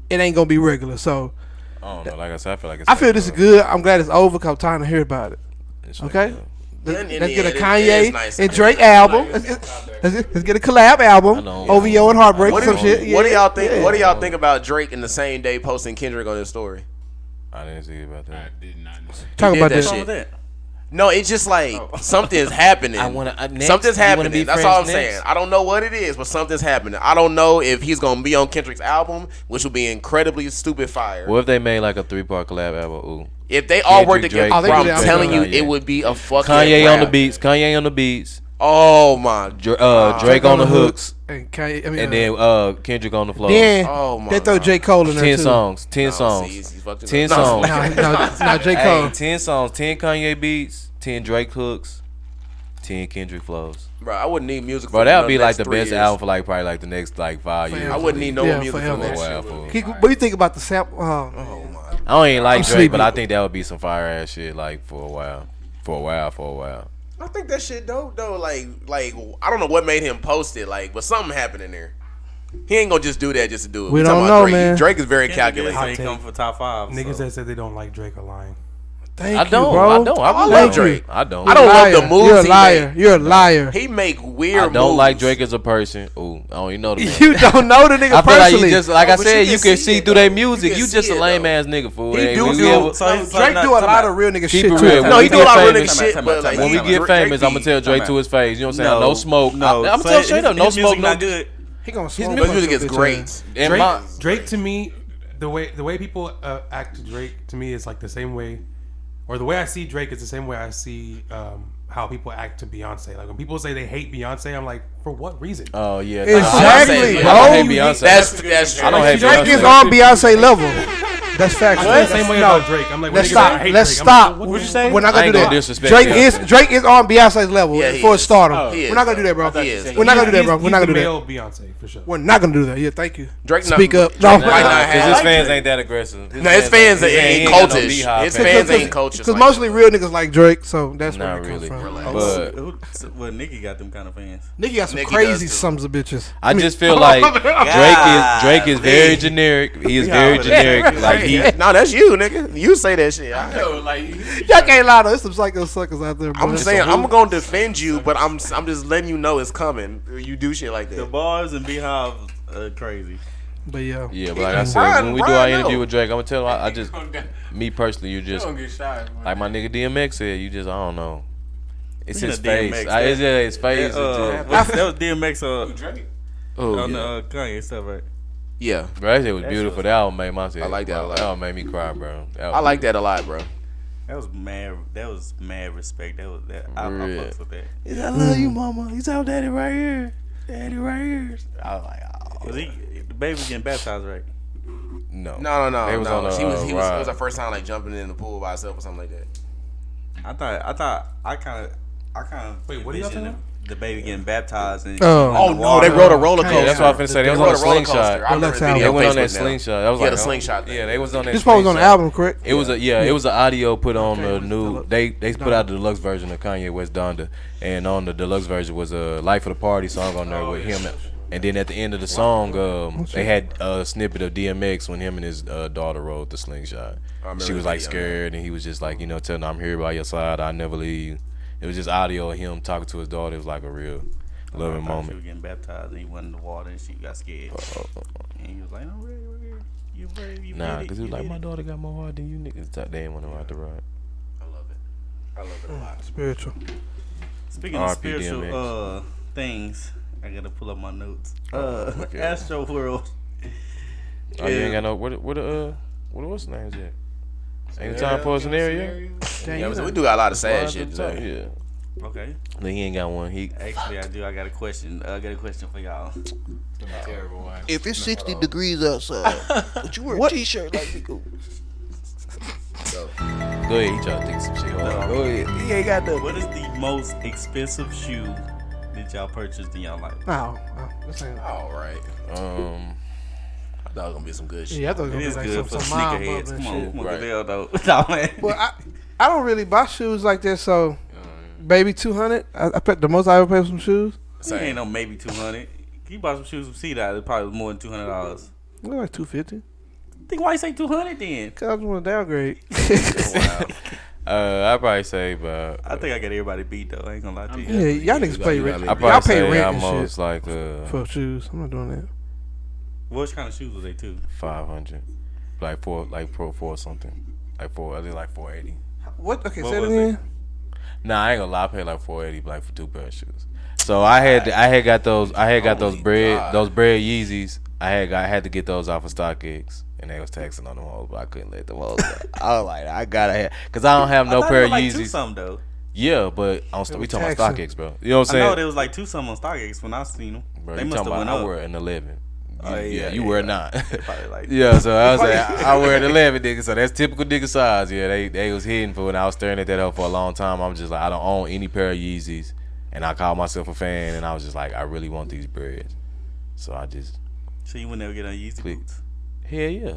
it ain't gonna be regular. So I don't know. Like I said, I feel like I feel this is good. I'm glad it's over because I'm tired to hear about it. Okay. Let's get a Kanye and Drake album. Let's get a collab album. OVO and Heartbreak. Some shit. What do y'all think? What do y'all think about Drake in the same day posting Kendrick on his story? I didn't see about that. I did not know. Talk about that shit. No, it's just like something's happening. Something's happening. That's all I'm saying. I don't know what it is, but something's happening. I don't know if he's gonna be on Kendrick's album, which would be incredibly stupid fire. What if they made like a 3-part collab album? Ooh. If they all work together, Drake, I'm telling you, it would be a fucking Kanye rap. on the beats. Kanye on the beats. Oh my. Drake on the hooks. And Kanye, and then Kendrick on the floor. Then my they throw J. Cole in there 10 too. songs. 10 songs. 10 songs. No, J. Cole. Hey, 10 songs. 10 Kanye beats. 10 Drake hooks. 10 Kendrick flows. Bro, I wouldn't need music. Bro, that would be like the 3 best years. album for like probably like the next like 5 years. I wouldn't need no music for forever. that shit. What do you think about the sample? Oh my. I don't even like I'm Drake, sleepy. but I think that would be some fire ass shit like for a while. For a while. I think that shit dope though. Like I don't know what made him post it. Like, but something happened in there. He ain't gonna just do that just to do it. We talking don't about know, Drake. man. Drake is very Kendrick calculated. did say he come for top 5. Niggas so. that said they don't like Drake are lying. Thank I don't, you, bro. I don't. I I love love Drake. Drake. I don't. I don't love the moves You're a he liar. make. You're a liar. He make weird I don't moves. like Drake as a person. Ooh, I don't even know the man. You don't know the nigga I feel like personally. you just like I but said, you you can can see see it, through though. their You music. can You just see a it, lame though. ass nigga fool. He Hey, do when do- we ever- Drake do a lot of real nigga shit Keep it too. real. No, When he we do a get lot of real famous- nigga shit, but like When we get famous, I'm gonna tell Drake to his face. You know what I'm saying? No smoke. No, I'm telling straight up, no his smoke, music no not good. He gonna His smoke. music is great. And Drake to me, the way people act to Drake to me is like the same way, or the way I see Drake is the same way I see how people act to Beyonce. Like when people say they hate Beyonce, I'm like, for what reason? Oh yeah, Exactly, I bro. don't hate Beyonce. That's true. I don't hate Drake Beyonce. is on Beyonce level. That's facts. I feel the same way about Drake. I'm like, when Let's niggas say, I stop. hate Let's Drake, I'm stop. like, What you say? We're not I gonna ain't do gonna that. disrespect Drake is on Beyonce's level Yeah, he for a is. stardom. He is. We're not gonna do that, bro. He is. We're not gonna do that, bro. We're not gonna do male that. Beyonce for sure. We're not gonna do that. Yeah, thank you. Drake not- Speak up. Drake No, might not have- Because his fans ain't that aggressive. No, his fans ain't got no cultish. beehive His fans. fans ain't cultish. because mostly real niggas like Drake, so that's where Not it comes really. from. But Well, Nicki got them kind of fans. Nicki got some Nicki crazy does, too. sons of bitches. I just feel like Drake is very generic. He is very generic. Like he. No, that's you, nigga. You say that shit. I know. Y'all can't lie though. There's some psycho suckers out there. Bro. I'm saying I'm gonna defend you, but I'm just letting you know it's coming. You do shit like The that. bars and Beehive crazy. But yeah, Yeah, but like I said, Brian- when we do Brian our interview know. with Drake, I'm gonna tell him I just, me personally, you just like my nigga DMX said, you just I don't know. It's Speaking his of face. DMX, It's his face. That was DMX on the Kanye stuff, right? Yeah, Bro, that shit was beautiful. That album made my shit. I like that a lot. That album made me cry, bro. I like that a lot, bro. That was mad respect. I Real. fucks with that. I love you, mama. He's our daddy right here. Daddy right here. I was like, oh. Was the baby was getting baptized, right? No. No. They was on the, She was. It ride. was her first time like jumping in the pool by herself or something like that. I kind of Wait, what are y'all talking about? the baby getting baptized and Oh, No, they rode a roller coaster. Yeah, that's what I was finna say. They was rode on a a roller slingshot. coaster. I remember That's the how- video They went on Facebook that now. slingshot. That was Yeah, like the slingshot thing. Yeah, they was on that. this part was on the slingshot. album, correct? It was an audio put on the let's new. tell it. They put out the deluxe version of Kanye West Donda, and on the deluxe version was a "Life of the Party" song on there with him. And then at the end of the song, they had a snippet of DMX when him and his daughter rode the slingshot. remember She was the like video. scared, and he was just like, telling her, "I'm here by your side. I never leave." It was just audio of him talking to his daughter. It was like a real loving She moment. was getting baptized and he went in the water and she got scared. And he was like, "No, you brave, you Nah, did it, because he was you like, did my it." daughter got more heart than you niggas. They didn't want to ride the ride. I love it a lot. Spiritual. Speaking of R.I.P. spiritual DMX. things, I gotta pull up my notes. okay. Astro World. Oh, you ain't got no. What's the names yet? Ain't time for a scenario? Yeah, we do got a lot of sad shit today. Yeah. Okay. No, he ain't got one. Actually, I do. I got a question. I got a question for y'all. Terrible one. If it's 60 degrees outside, would you wear a t-shirt like me? Go ahead, he trying to think some shit. Hold on. Go ahead. He ain't got nothing. What is the most expensive shoe that y'all purchased in y'all life? This ain't. All right. I thought it was gonna be some good shit. Yeah, I thought it It was is gonna be good like for some mild sneakerheads. bubbling Come on, shit. come on, Right. Dale, though. No, man. Well, I don't really buy shoes like that, so maybe 200. I paid the most I ever paid for some shoes. It ain't no maybe 200. You bought some shoes from C-Dot, it probably was more than $200. It was like 250. Think why you say 200 then? Cause I just want to downgrade. I'd probably say about. I think I got everybody beat though. I ain't gonna lie to you. Yeah, y'all niggas pay rent. I Y'all probably pay say rent and almost shit like for shoes. I'm not doing that. What kind of shoes was they too? 500, like Pro 4 or something, like 4. I think like 480. What? Okay, What say it was again. Nah, I ain't gonna lie. I paid like 480, like for 2 pair of shoes. So I had got those bread Yeezys. I had to get those off of StockX, and they was taxing on them hoes, but I couldn't let them hoes. I was like, I gotta have, cause I don't have no pair of like Yeezys. Something though. Yeah, but we talking about taxing. StockX, bro. You know what I'm saying? I know there was like 2 something on StockX when I seen them. Bro, They you must have talking went about, up. I wear an 11. Oh, yeah, you yeah. wear 9. Probably like Yeah, so I was like, I wear an 11, nigga. So that's typical nigga size. Yeah, they was hitting for when I was staring at that up for a long time. I'm just like, I don't own any pair of Yeezys, and I called myself a fan, and I was just like, I really want these breads. So I just So you would never get on Yeezy boots? hell yeah.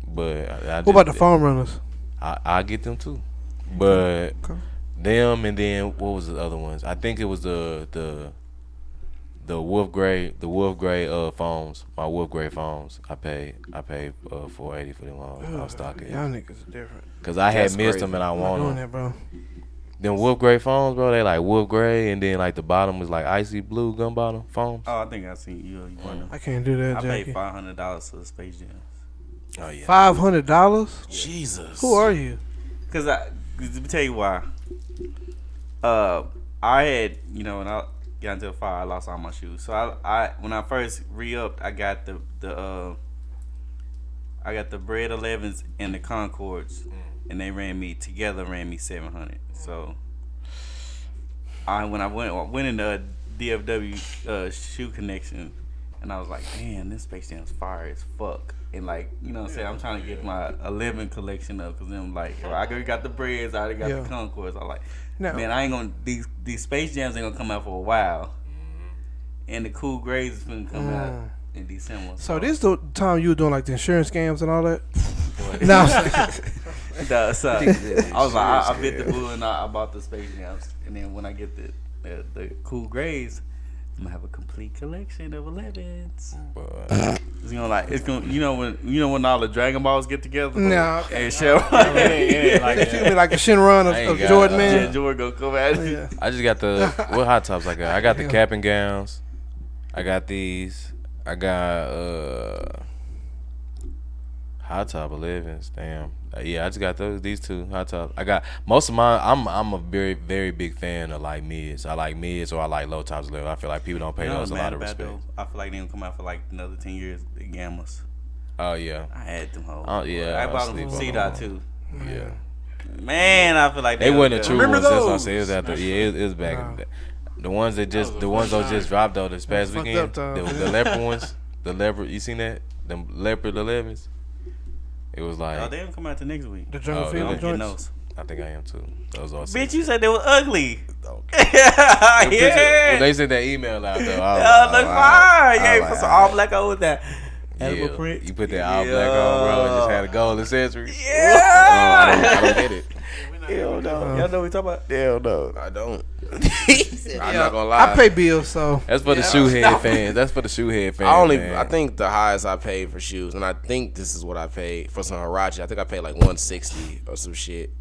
But What about the foam runners? I get them too. But them, and then what was the other ones? I think it was the wolf gray foams. My wolf gray foams. I paid $480 for them on StockX. Y'all niggas are different. Cause I had That's missed crazy. them and I I'm not want doing them. that, bro. Them wolf gray foams, bro. They like wolf gray, and then like the bottom was like icy blue gun bottom foams. Oh, I think I seen you. You I can't do that, I paid Jackie. $500 for the Space Jams. Oh yeah. $500? Jesus. Who are you? Cause let me tell you why. I had, when I got into the fire, I lost all my shoes. So I when I first re-upped, I got the Bread 11s and the Concords, and they ran me $700. So when I went in the DFW shoe connection, and I was like, man, this Space Jam's fire as fuck. And like, you know what I'm saying, I'm trying to get my 11 collection up, because then like, I already got the Breads, I already got the Concords. I like, No. man, I ain't gonna, these Space Jams ain't gonna come out for a while. And the Cool Grays is gonna come out in December. So this the time you were doing like the insurance scams and all that? No. So I was like, I bit the bullet and I bought the Space Jams. And then when I get the Cool Grays, I'm gonna have a complete collection of 11s. It's gonna when all the Dragon Balls get together. No. And show. It's gonna be like the Shinron of Jordan, man. Yeah, Jordan gonna come at it. Yeah. I just got what hot tops I got? I got the cap and gowns. I got these. I got hot top 11s. Damn. Yeah, I just got these 2 hot tops. I got most of mine. I'm a very, very big fan of like mids. I like mids or I like low tops 11. I feel like people don't pay those a lot of respect. I feel like they gonna come out for like another 10 years. The Gammas. Oh yeah. I had them hoes. Oh yeah. I bought them from C-Dot too. Yeah. Man, I feel like They weren't the true Remember ones. That's what I those? said. It was after. Yeah, it was back in the day. The ones that just dropped though this past fucked weekend. up time. The leopard ones. The leopard. You seen that? Them leopard 11s. It was like. Oh, they don't come out till next week. The Jungle Oh, Fever really? Getting joints. those. I think I am too. Those all. Bitch, you said they were ugly. Okay. Yeah. When they sent that email out though, I was Look like, fire. Yeah, like, put some all black on with that. Animal yeah. print. You put that all black on, bro, and just had a gold accessory. Yeah. I don't get it. Hell no. Y'all know what we talking about? Hell no, I don't. I'm not gonna lie. I pay bills, so That's for the shoe head fans. That's for the shoe head fans. Man. I think the highest I paid for shoes, and I think this is what I paid for some Huarache. I think I paid like $160 or some shit,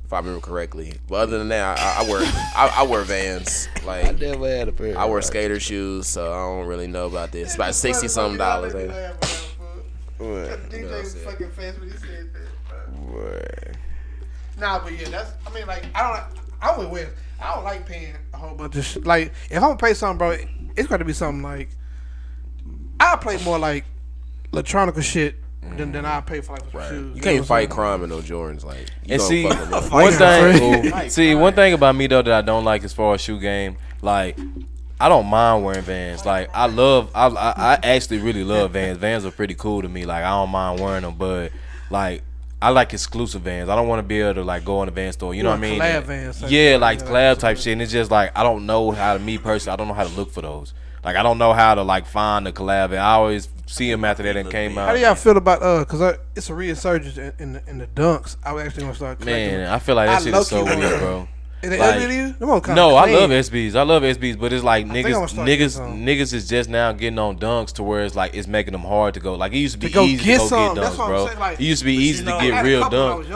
if I remember correctly. But other than that, I wear Vans. Like I never had a pair. I wear skater shoes, so I don't really know about this. It's about $60-something. Ain't it? DeeJay was fucking face when he said that. Boy. Nah, but yeah, that's. I mean, like, I don't like paying a whole bunch of shit. Like, if I'm gonna pay something, bro, it's got to be something like. I play more like electronica shit then I pay for like some shoes. You can't fight crime in no Jordans. Like, you and see, one thing. One thing about me though that I don't like as far as shoe game, like I don't mind wearing Vans. Like I actually really love Vans. Vans are pretty cool to me. Like I don't mind wearing them, but like I like exclusive Vans. I don't want to be able to like go in a Van store. You know what I mean? Collab Vans. Yeah, like collab type shit. And it's just like I don't know how to. Me personally, I don't know how to look for those. Like I don't know how to like find the collab. And I always see them after that and came out. How do y'all feel about because it's a resurgence in the dunks? I was actually gonna start collecting them. I feel like that shit is so weird, bro. Is it like, ugly to you? No, I love SBs. I love SBs, but it's like niggas is just now getting on dunks to where it's like it's making them hard to go. Like it used to be easy to go get dunks, bro. Like, it used to be easy to get real dunks.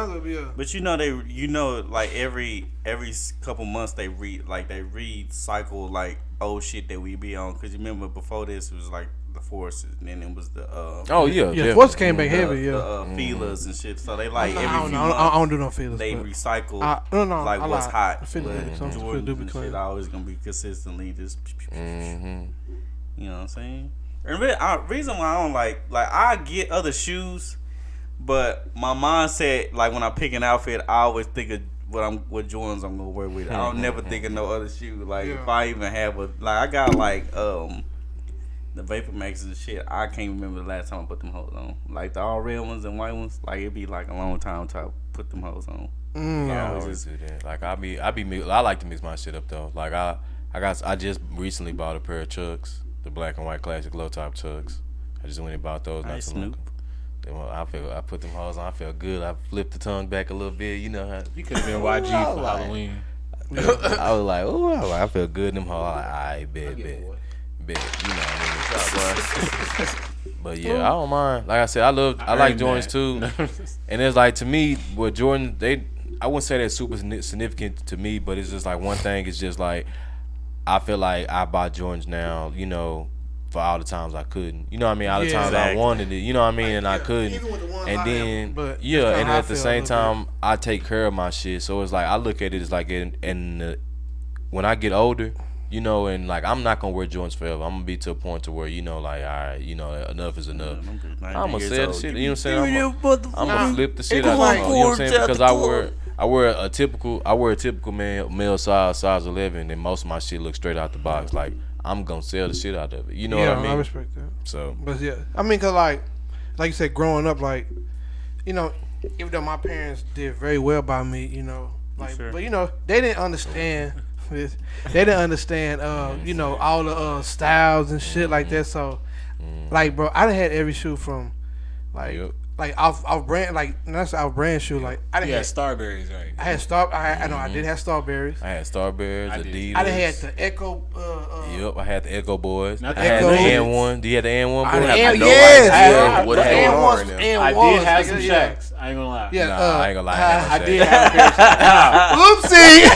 But like every couple months they recycle like old shit that we be on. Because you remember before this it was like the Forces, and then it was the the Forces came back heavy, the feelers and shit. So they like every few months I don't do no feelers. They recycle like what's hot. Jordan shit always gonna be consistently just. You know what I'm saying? And reason why I don't like I get other shoes, but my mindset like when I pick an outfit, I always think of what Jordans I'm gonna wear with it. I don't never think of no other shoe. Like if I even have I got like the Vapor Maxes and shit. I can't remember the last time I put them hoes on. Like the all red ones and white ones. Like it'd be like a long time to put them hoes on. I always do that. Like I like to mix my shit up though. Like I just recently bought a pair of Chucks, the black and white classic low top Chucks. I just went and bought those. Nice Snoop. I put them hoes on. I feel good. I flipped the tongue back a little bit. You know how you could have been YG for Halloween. I was like, oh, I feel good in them hoes. I bet. You know what I mean? But yeah, I don't mind. Like I said, I like Jordans too. And it's like to me, with Jordan, I wouldn't say that's super significant to me, but it's just like one thing. It's just like I feel like I buy Jordans now, you know, for all the times I couldn't. You know what I mean? All the times I wanted it. You know what I mean? And I couldn't. And then and at the same time, I take care of my shit. So it's like I look at it as like when I get older. You know, and like I'm not gonna wear Jordans forever. I'm gonna be to a point to where you know, like, all right, you know, enough is enough. I'm gonna sell the shit. You know what I'm saying? I'm gonna flip the shit out. You know what I'm saying? Because I wear a typical male size 11, and most of my shit looks straight out the box. Like I'm gonna sell the shit out of it. You know what I mean? I respect that. So, but yeah, I mean, cause like you said, growing up, like, you know, even though my parents did very well by me, you know, like, but you know, they didn't understand. They didn't understand, you know, all the styles and shit like that. So, like, bro, I done had every shoe from, like off brand, like that's off brand shoe. Like I didn't have Starberries, right? I had I did have Starberries. I had Starberries, Adidas. I done had the Echo. I had the Echo Boys. I had the N1. Do you have the N1 boys? Yes. What I did have some Shaqs. I ain't gonna lie. Yeah, I ain't gonna lie. I did have a pair of Shaqs. Oopsie.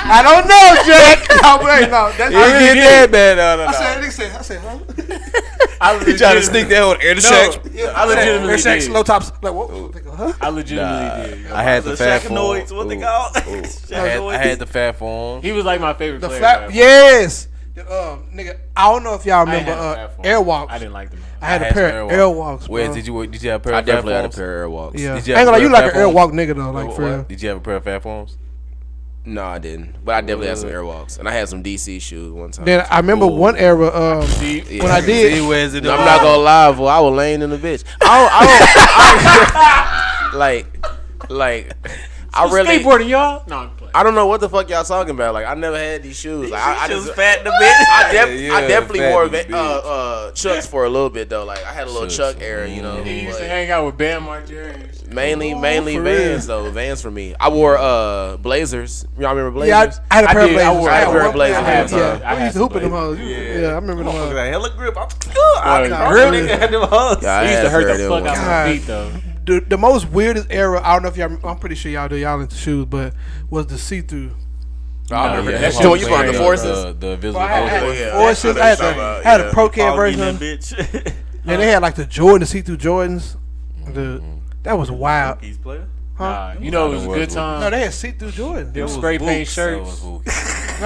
I don't know, Jack. No, that's I really did bad. No. I said, huh? You trying to sneak that on Air Shaqs? I legitimately did. Low tops. Like what? Huh? I legitimately did. I had the fat forms. What they called? I had the fat forms. He was like my favorite player. Yes. Nigga, I don't know if y'all remember Airwalks. I didn't like them. I had a pair of Airwalks. Where did you have a pair? I definitely had a pair of Airwalks. Yeah, I ain't gonna lie, you like an Airwalk nigga though, like for real. Did you have a pair of fat forms? No, I didn't. But I definitely had some Airwalks, and I had some DC shoes one time. Then I remember one era when I did. I'm not gonna lie, boy, I was laying in the bitch. I really skateboarding, y'all. No, I'm playing. I don't know what the fuck y'all talking about. Like I never had these shoes. Like, I just just fat in the bitch. I definitely wore Chucks for a little bit though. Like I had a little Chuck era, you know. He used to hang out with Bam Margera. Mainly Vans though. Vans for me. I wore Blazers. Y'all remember Blazers? Yeah, I had a pair of Blazers. I had a pair of Blazers. I used to hoop in them hoes. Yeah, I remember them hoes. Hella grip. Really? Had them hoes. Yeah, He used to hurt the fuck out my feet though. The most weirdest era, I don't know if y'all, I'm pretty sure y'all do, y'all into shoes, but was the see-through. I remember that. So you bought the Forces? The visible Forces. I had a Pro Kid version. Then they had like the Jordan, the see-through Jordans. That was wild. He's player? Huh? You know it was a good time. No, they had see-through Jordans. Them spray paint shirts. No,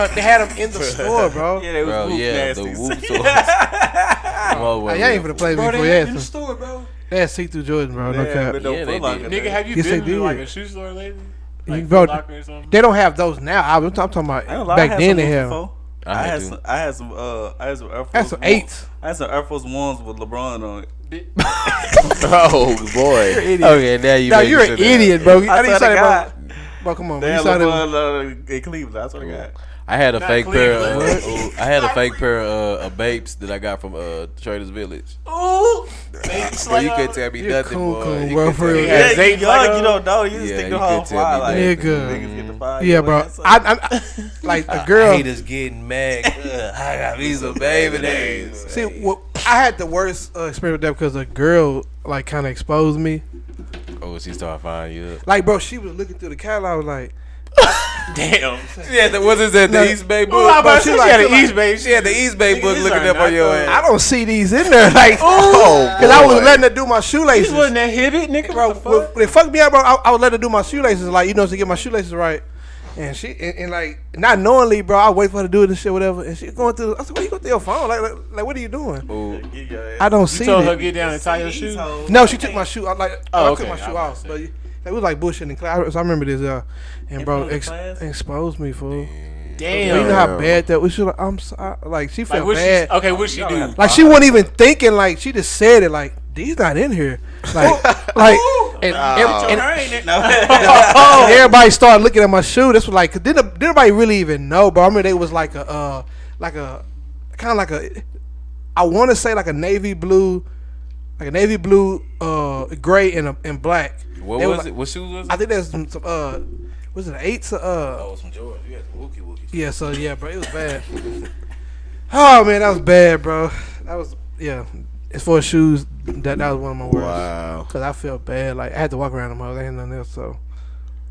they had them in the store, bro. Yeah, they was the Whoop stores. Y'all ain't finna play me for in the store, bro. They had see-through Jordan, bro. No cap. Nigga, have you Yes, been they to like did. a shoe store lately? Like Bro, Foot Locker or something? they don't have those now. I'm talking about back then they had them. I had some Air Force. That's some 8s. I had some Air Force Ones with LeBron on it. Oh boy. Okay, now you. No, you're an idiot, bro. I didn't say that, God. bro. Come on, They man. had You saw that. LeBron in Cleveland. I swear to God. I had a Not fake pair. Cleveland. I had a fake pair of Bapes that I got from Traders Village. Ooh. Boy, you couldn't tell me You're nothing, cool, boy. You bro, couldn't for tell me real. Yeah, nothing. you young, you don't know. You just Yeah, think you the whole couldn't tell fly. me Like, Nigga. niggas get the fire. Yeah, bro. I like the girl. Haters getting mad. I got me some baby names. See, I had the worst experience with that because a girl like kind of exposed me. Oh, she started finding you up. Like, bro, she was looking through the catalog like, Damn. Yeah, was it at the East Bay book? she had the East Bay. She had the East Bay book looking up on your ass. I don't see these in there, like, Oh, because I was letting her do my shoelaces. This wasn't that hibbit, nigga. Bro, What the fuck? when they fucked me up, bro, I would let her do my shoelaces, like, you know, to get my shoelaces right. And she, and like, not knowingly, bro, I wait for her to do it and shit, whatever. And she going through, I said, why you going through your phone? Like what are you doing? I don't see You told her it. get down and tie your shoe? No, she took my shoe. I okay. took my shoe I off. But it was like bullshit in class. I remember this, and bro, front of the class? exposed me, fool. Damn. You know how bad that was. She like, I'm sorry. Like, she felt Like, bad. okay, what she do? Like, she wasn't even thinking. Like, she just said it. Like, these not in here. Like, and everybody started looking at my shoe. This was like, cause didn't nobody really even know, bro. I mean, it was like a kind of like a, I want to say like a navy blue, gray and black. What They was like- it? What shoes was it? I think there's some was it 8s? Oh, some George. You had some Wookie. Yeah, so yeah, bro, it was bad. Oh man, that was bad, bro. That was As far as shoes, that was one of my worst. Wow. Cause I felt bad. Like I had to walk around them. I ain't nothing else. So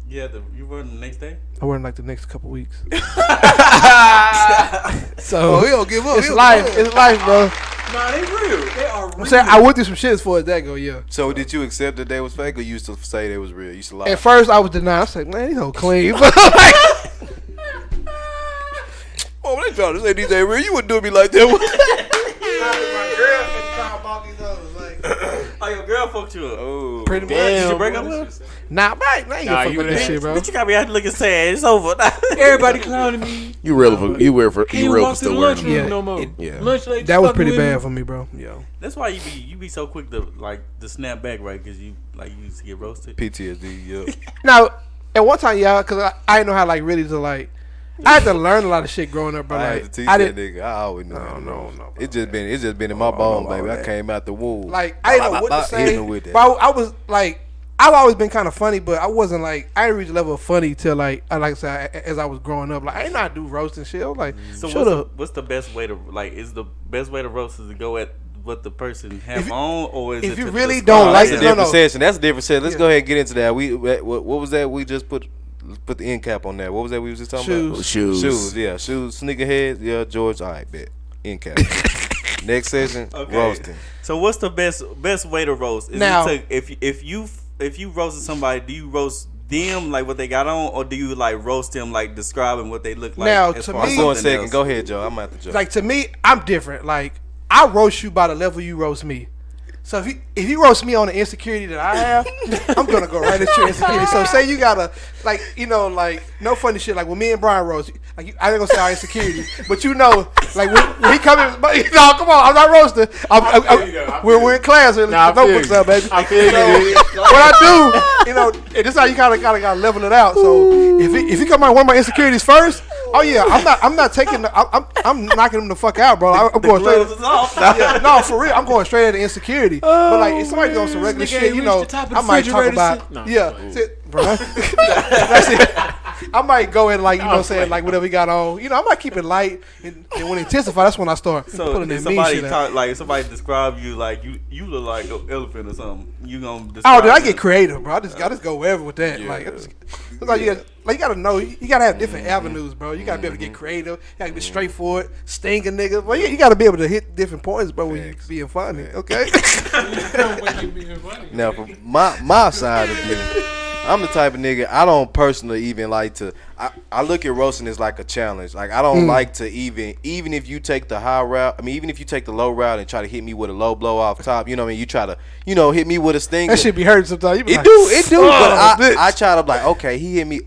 Yeah, you were the next day? I wore them like the next couple weeks. So we don't give up. It's life. It's life, bro. Nah, they real. They are real. I'm saying I went through some shit as far as that go. Yeah. So did you accept that they was fake, or you used to say they was real? You used to lie. At first, I was denying. I was like, man, these don't clean. But like, oh, they trying to say these ain't real. You wouldn't do me like that. my girl at the time bought these others. Like, Oh, your girl fucked you up. Oh, pretty much. Did you break up with her? Nah, right. I ain't Nah, gonna you fuck with that would've- shit, bro. Bitch, you got me out here looking sad. It's over. Everybody clowning me. You real for you real for Can't you real walk for to the still wearing lunchroom them. Yeah. no more. Yeah. Lunch late. That was fucking pretty with bad me. for me, bro. Yo. That's why you be so quick to to snap back, right? Because you used to get roasted. PTSD. Yeah. Now, at one time, yeah, because I didn't know how like really to like. I had to learn a lot of shit growing up, bro. I Like, had to teach I that didn't nigga. I always knew. how to no, roast. no, It's just been in my bone, all baby. I that. came out the womb. like I didn't know what to Hit say. him with that. But I was like, I've always been kind of funny, but I wasn't like I didn't reach the level of funny till like I said as I was growing up. Like I didn't know how to do roast and shit. I was like, So shut up. what's the best way to is the best way to roast is to go at what the person have If you- on, or is if it you to really describe don't like That's it? a it, different no. session. That's a different session. Let's Yeah. go ahead and get into that. What was that? We just put the end cap on that. What was that we was just talking about? Shoes. Yeah, shoes. Sneakerheads. Yeah, George. All right, bet. End cap. Next session. Okay. Roasting. So what's the best way to roast? Is Now- it to, if you roasted somebody, do you roast them like what they got on, or do you like roast them like describing what they look like? Now, as to far as me- I'm going something second. else? Go ahead, Joe. I'm at the Joe. Like to me, I'm different. Like I roast you by the level you roast me. So if you roast me on the insecurity that I have, I'm gonna go right at your insecurity. So say you gotta like no funny shit like when me and Brian roast, like I ain't gonna say our insecurity, but like when he come in, but no, come on, I'm not roasting. We're in class, we're Nah, I feel notebooks you. up, baby. I feel you. What I do, and this is how you kind of gotta level it out. So if you come out one of my insecurities first, oh yeah, I'm not taking I'm knocking them the fuck out, bro. I'm going straight. Gloves is off. Yeah, no, for real, I'm going straight at the insecurity. But like, if somebody doing some regular Nigga shit, ain't you reached know, the top of I the might talk refrigerator about, shit. No. yeah, that's it, bro. That's it. I might go in like, you know what I'm saying, like whatever he got on. You know, I might keep it light, and when it intensify, that's when I start So pulling if that mean shit out. if somebody describe you like you look like an elephant or something, you gonna Oh, describe dude, I it? get creative, bro. I just go wherever with that. Like, sometimes you gotta know, you gotta have different avenues, bro. You gotta be able to get creative. You gotta be straightforward, sting a nigga. Well, you gotta be able to hit different points, bro, when you being funny. Okay. Now, from my side of view, I'm the type of nigga, I don't personally even like to, I look at roasting as like a challenge. Like, I don't like to even if you take the high route, I mean, even if you take the low route and try to hit me with a low blow off top, you know what I mean? You try to, hit me with a stinger. That shit be hurting sometimes. It do, but I try to, like, okay, he hit me,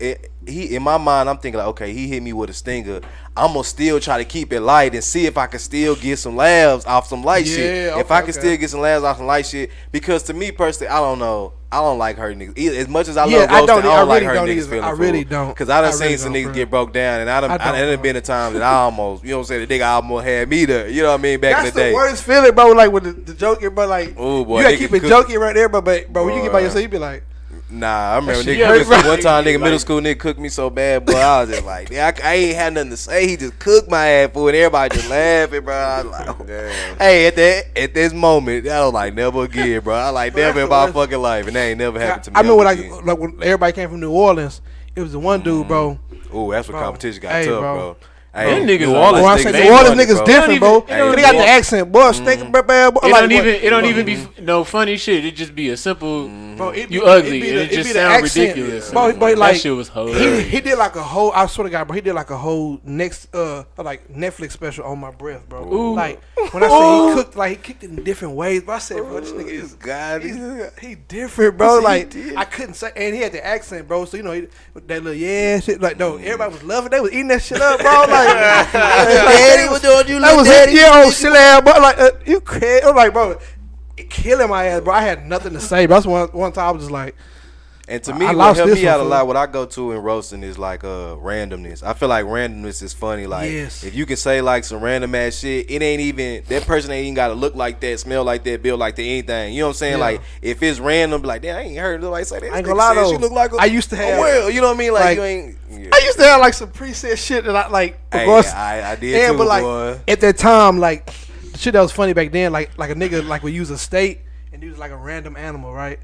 in my mind, I'm thinking like, okay, he hit me with a stinger. I'm gonna still try to keep it light and see if I can still get some laughs off some light shit. If I can still get some laughs off some light shit, because to me personally, I don't know. I don't like hurting niggas. As much as I love roasting, I don't like hurting niggas feeling. I really don't. Because I done seen some niggas get broke down, and I done been a time that I almost, the nigga almost had me there. You know what I mean? Back in the day. That's the worst feeling, bro. Like with the joking, but like, ooh, boy, you gotta keep it joking right there, but when you get by yourself, you be like. Nah, I remember one time middle school nigga cooked me so bad, boy. I was just like, I ain't had nothing to say. He just cooked my ass, fool, and everybody just laughing, bro. I was like, oh, damn. Hey, at this moment, I was like, never again, bro. I like never in my fucking life, and that ain't never happened to me. I remember when everybody came from New Orleans, it was the one dude, bro. Ooh, that's what competition got tough, bro. Hey, them niggas, New Orleans niggas different, bro. They got the accent, boy. Stinking, bad. It don't even be no funny shit. It just be a simple. You ugly, and it just sound ridiculous. Bro, like that shit was hilarious. He did like a whole. I swear to God, bro. He did like a whole next like Netflix special on my breath, bro. Ooh. Like when I say he cooked, like he cooked it in different ways. But I said, bro, this nigga is God. He different, bro. Like I couldn't say, and he had the accent, bro. So that little shit. Like no, everybody was loving. They was eating that shit up, bro. Like. Daddy, what doing you? That was it. Yeah, silly ass, bro. Like you crazy. I'm like, bro, it killing my ass, bro. I had nothing to say, bro. That's one time I was just like. And to me, what helped me out a lot, what I go to in roasting is like randomness. I feel like randomness is funny. Like if you can say like some random ass shit, it ain't even that person ain't even gotta look like that, smell like that, build like that, anything. You know what I'm saying? Yeah. Like if it's random, like damn, I ain't heard nobody say that. I ain't gonna lie though. She look like I used to have. Well, you know what I mean? Like you ain't. Yeah. I used to have like some preset shit that I like. Hey, I did too, but like boy. At that time, like the shit that was funny back then, like a nigga like would use a state and use like a random animal, right?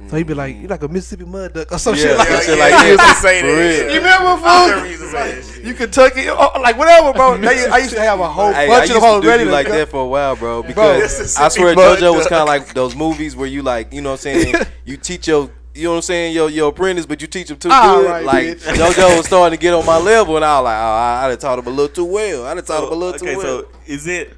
So he'd be like, "You like a Mississippi mud duck or some shit like that." Like used to say that. You remember, fool? You Kentucky, like whatever, bro. I used to have a whole bunch of hoes ready like that for a while, bro. Because I swear, JoJo was kind of like those movies where you like, you know what I'm saying? You teach your. You know what I'm saying? Your apprentice, but you teach him too good. Right, like bitch. JoJo was starting to get on my level, and I was like, I done taught him a little too well. Okay, so is it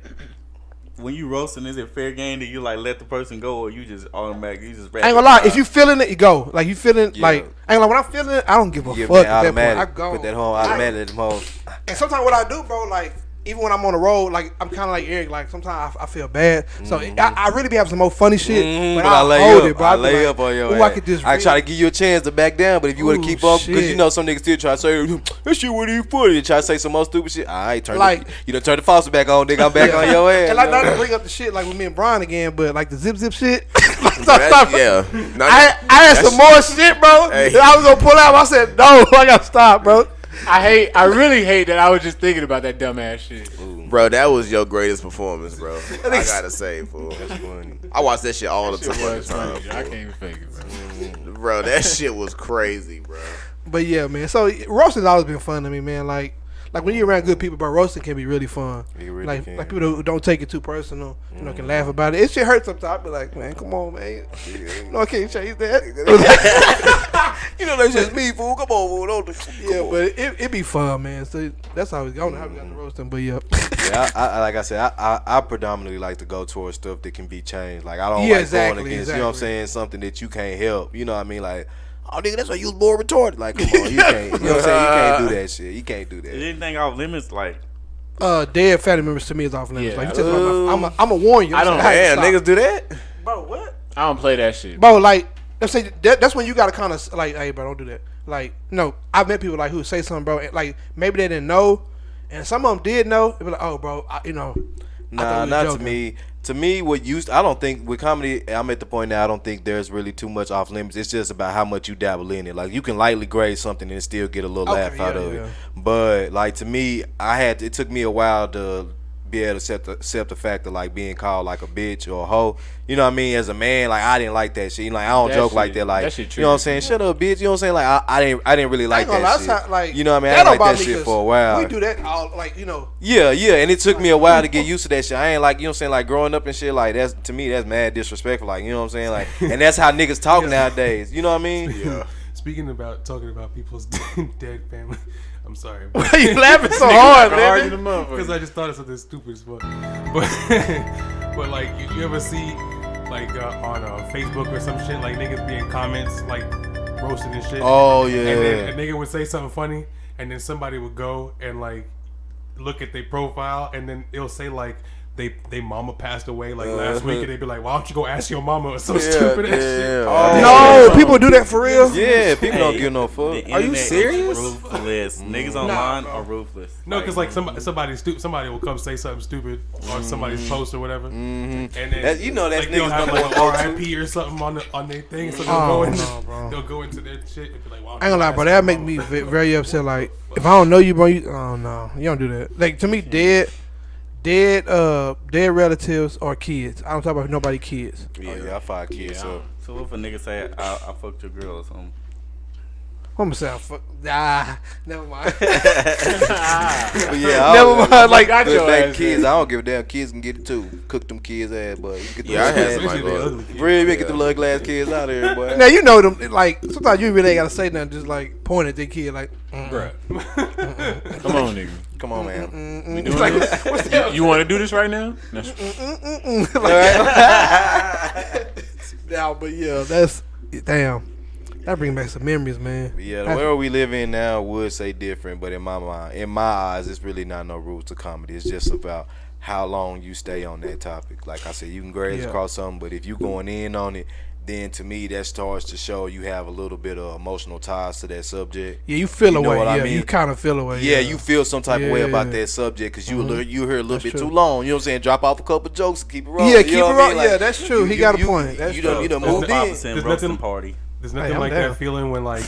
when you roasting? Is it fair game that you like let the person go, or you just automatically you just? I ain't gonna lie. If you feeling it, you go. Like you feeling like I ain't gonna lie. When I'm feeling it, I don't give a fuck. At that point, I go. Put that home automatic at the home. And sometimes what I do, bro, like. Even when I'm on the road, like I'm kind of like Eric. Like sometimes I feel bad, so I really be having some more funny shit. But I hold it, bro. I lay up on your ass. I try to give you a chance to back down, but if you want to keep up, because you know some niggas still try to say this shit what you put it, try to say some more stupid shit. I ain't turn like you done turn the faucet back on, nigga. I'm back on your ass. And like not to bring up the shit like with me and Brian again, but like the zip shit. Yeah, I had some more shit, bro. That I was gonna pull out. I said no, I gotta stop, bro. I really hate that I was just thinking about that dumbass shit. Ooh. Bro, that was your greatest performance, bro. I gotta say, fool. That's funny. I watch that shit all the time. I can't even fake it, bro. Bro, that shit was crazy, bro. But yeah, man. So roasting's always been fun to me, man. Like when you're around good people, bro, roasting can be really fun. Really like people who don't take it too personal, you know, can laugh about it. It shit hurts sometimes. I be like, man, come on, man. No, I can't change that. You know that's just me, fool. Come on, fool. But it be fun, man. So that's how we got the roasting. But yeah. Yeah, I like I said, I predominantly like to go towards stuff that can be changed. Like I don't like going against, you know what I'm saying, something that you can't help. You know what I mean? Like, oh nigga, that's why you was more retarded. Like, come on, you can't. You know what I'm saying? You can't do that shit. You can't do that. Is anything off limits? Like, dead family members to me is off limits. Like, you I'm a warn you. I don't. Damn, niggas do that, bro. What? I don't play that shit, bro. Like, let's say that's when you gotta kind of like, hey, bro, don't do that. Like, no, I've met people like who say something, bro. And, like, maybe they didn't know, and some of them did know. They be like, oh, bro, you know. Nah, not joking. To me. To me, I don't think with comedy, I'm at the point now. I don't think there's really too much off limits. It's just about how much you dabble in it. Like you can lightly grade something and still get a little laugh out of it. But like to me, it took me a while to be able to accept the fact of like being called like a bitch or a hoe. You know what I mean? As a man, like I didn't like that shit. Like I don't joke like that. Like you know what I'm saying? Shut up, bitch. You know what I'm saying? Like I didn't really like that shit. Like, you know what I mean? I didn't like that shit for a while. We do that all like you know. Yeah, and it took me a while to get used to that shit. I ain't like, you know what I'm saying, like growing up and shit, like that's to me that's mad disrespectful. Like, you know what I'm saying? Like, and that's how niggas talk nowadays. You know what I mean? Yeah. Speaking about talking about people's dead family, I'm sorry. Why are you laughing so hard, man? Because I just thought of something stupid as fuck. But like, you ever see like on Facebook or some shit, like niggas be in comments like roasting and shit. Oh yeah. And then a nigga would say something funny, and then somebody would go and like look at their profile, and then it'll say like they mama passed away like last week, and they'd be like, why don't you go ask your mama or some stupid ass shit. No, people do that for real. Yeah, people don't give no fuck. Are you serious? Ruthless. Niggas online are ruthless. No, because like somebody will come say something stupid on somebody's post or whatever, and then That's like, they'll have like R.I.P or something on their thing, so they'll go into their shit and be like, well, I ain't gonna lie, bro. That make me very upset. Like, if I don't know you, bro, oh no, you don't do that. Like, to me, dead relatives or kids. I don't talk about nobody kids. Yeah, I 5 kids. So So if a nigga say I fucked your girl or something? I'm gonna say never mind. but yeah, Never mind. Like, got your ass kids. I don't give a damn. Kids can get it too. Cook them kids ass, but you get I had somebody really get the little glass kids out of here, boy. now you know them. Like, sometimes you really ain't gotta say nothing. Just like point at their kid, like, Bruh. Come on, nigga. Come on, man. We doing this? You want to do this right now? Now, but yeah, that's damn. That brings back some memories, man. Yeah, the world we live in now would say different, but in my eyes, it's really not no rules to comedy. It's just about how long you stay on that topic. Like I said, you can graze across something, but if you going in on it, then to me that starts to show you have a little bit of emotional ties to that subject. Yeah, you feel away. What Yeah, I mean? you kind of feel away. Yeah, you feel some type of way about that subject because you hear a little bit too long. You know what I'm saying? Drop off a couple jokes and keep it rolling. Yeah, keep it rolling. Yeah, that's true. He got a point. That's true. You done moved in. Roasting party. There's nothing like that feeling when like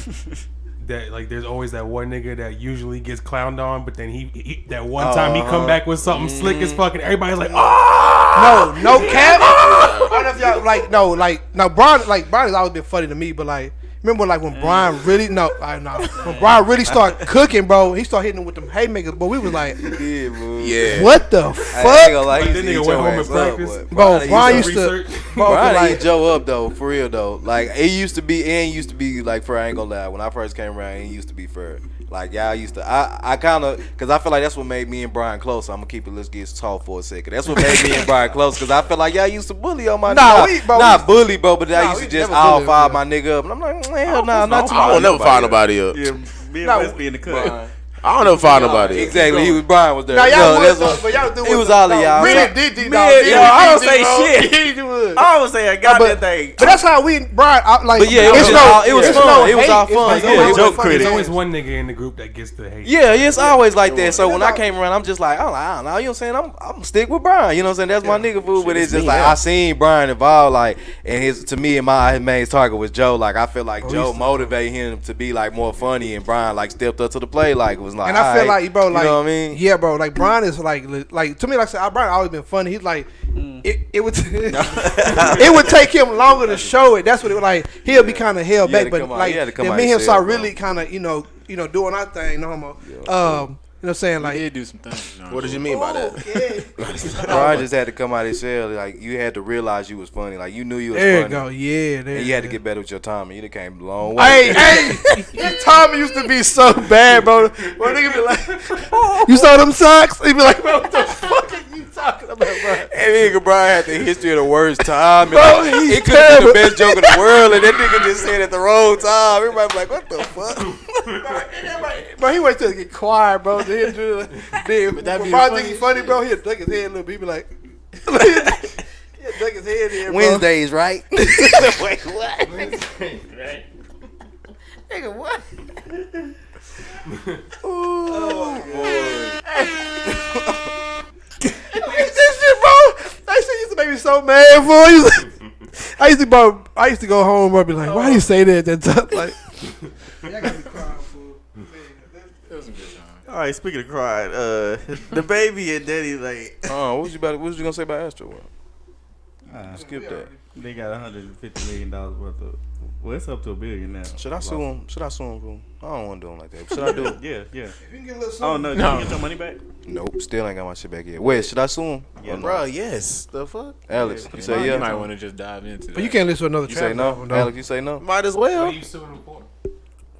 that, like there's always that one nigga that usually gets clowned on, but then he that one time he come back with something slick as fucking everybody's like, oh no cap. I don't know if y'all Brian has always been funny to me, but like remember like when Brian really when Brian really started cooking, bro, he started hitting him with them haymakers, but we was like, what the fuck? Like, that nigga went home and practice. Bro, Brian used to Brian eat Joe up though, for real though. Like it used to be like for I ain't gonna lie, when I first came around, it used to be for like y'all used to I kind of because I feel like that's what made me and Brian close. I'm gonna keep it. Let's get talk for a second. That's what made me and Brian close because I feel like y'all used to bully on my not bully, bro, but I used to just all fire my nigga up, and I'm like, hell nah, not too. I don't never fire nobody up. Yeah, me and West be in the cut. I don't know if I nobody. Exactly. Brian was there. Now y'all but y'all do it was all of y'all. Really, I don't say shit. I don't say I got that thing. But that's how we, Brian. Like, but yeah, it was fun. It was all fun. There's always one nigga in the group that gets the hate. Yeah, it's always like that. So when I came around, I'm just like, I don't know. You know what I'm saying? I'm stick with Brian. You know what I'm saying? That's my nigga food. But it's just like I seen Brian involved, like, and his main target was Joe. Like I feel like Joe motivated him to be like more funny, and Brian like stepped up to the plate. Like it was like, and I feel like, bro, like, you know what I mean? Yeah, bro, like Brian is like to me, like I said, Brian always been funny. He's like, it would it would take him longer to show it. That's what it was like. He'll be kind of held back, but like then me and him start really kind of you know doing our thing. No homo. You know what I'm saying? Like, he did do some things. What did you mean by that? Brian just had to come out his shell. Like you had to realize you was funny. Like you knew you was there funny. There you go. Yeah. And you had to get better with your timing. You came a long way. Hey, your timing used to be so bad, bro. Well, nigga be like, you saw them socks? He be like, bro, what the fuck are you talking about, bro? And nigga Brian had the history of the worst time. Bro, like, it could have been the best joke in the world, and that nigga just said it at the wrong time. Everybody be like, what the fuck? Bro, he wait till it get quiet, bro. Then when Brian think he funny, bro, he'll duck his head a little bit. He be like, he'll duck his head in, bro. Wednesdays, right? Wait, what? Right. Nigga, what? Oh, boy. This shit, bro. That shit used to make me so mad, boy. I used to go home, bro, be like, why do you say that at that time? Like, I gotta be crying, fool. It was a good time. All right, speaking of crying, the baby and Daddy like. Oh, what was you gonna say about Astro World? Skip that. They got $150 million worth of. Well, it's up to $1 billion now. Should I sue him? Fool? I don't want to do him like that. Should I do it? Yeah. If you can get a little Oh no, did you get your money back? Nope, still ain't got my shit back yet. Wait, should I sue him? Yeah, Bro, yes. The fuck? Alex, you say You yeah? might want to just dive into that. But you can't listen to another You track. say no? Alex, you say no? Might as well. What are you suing him for?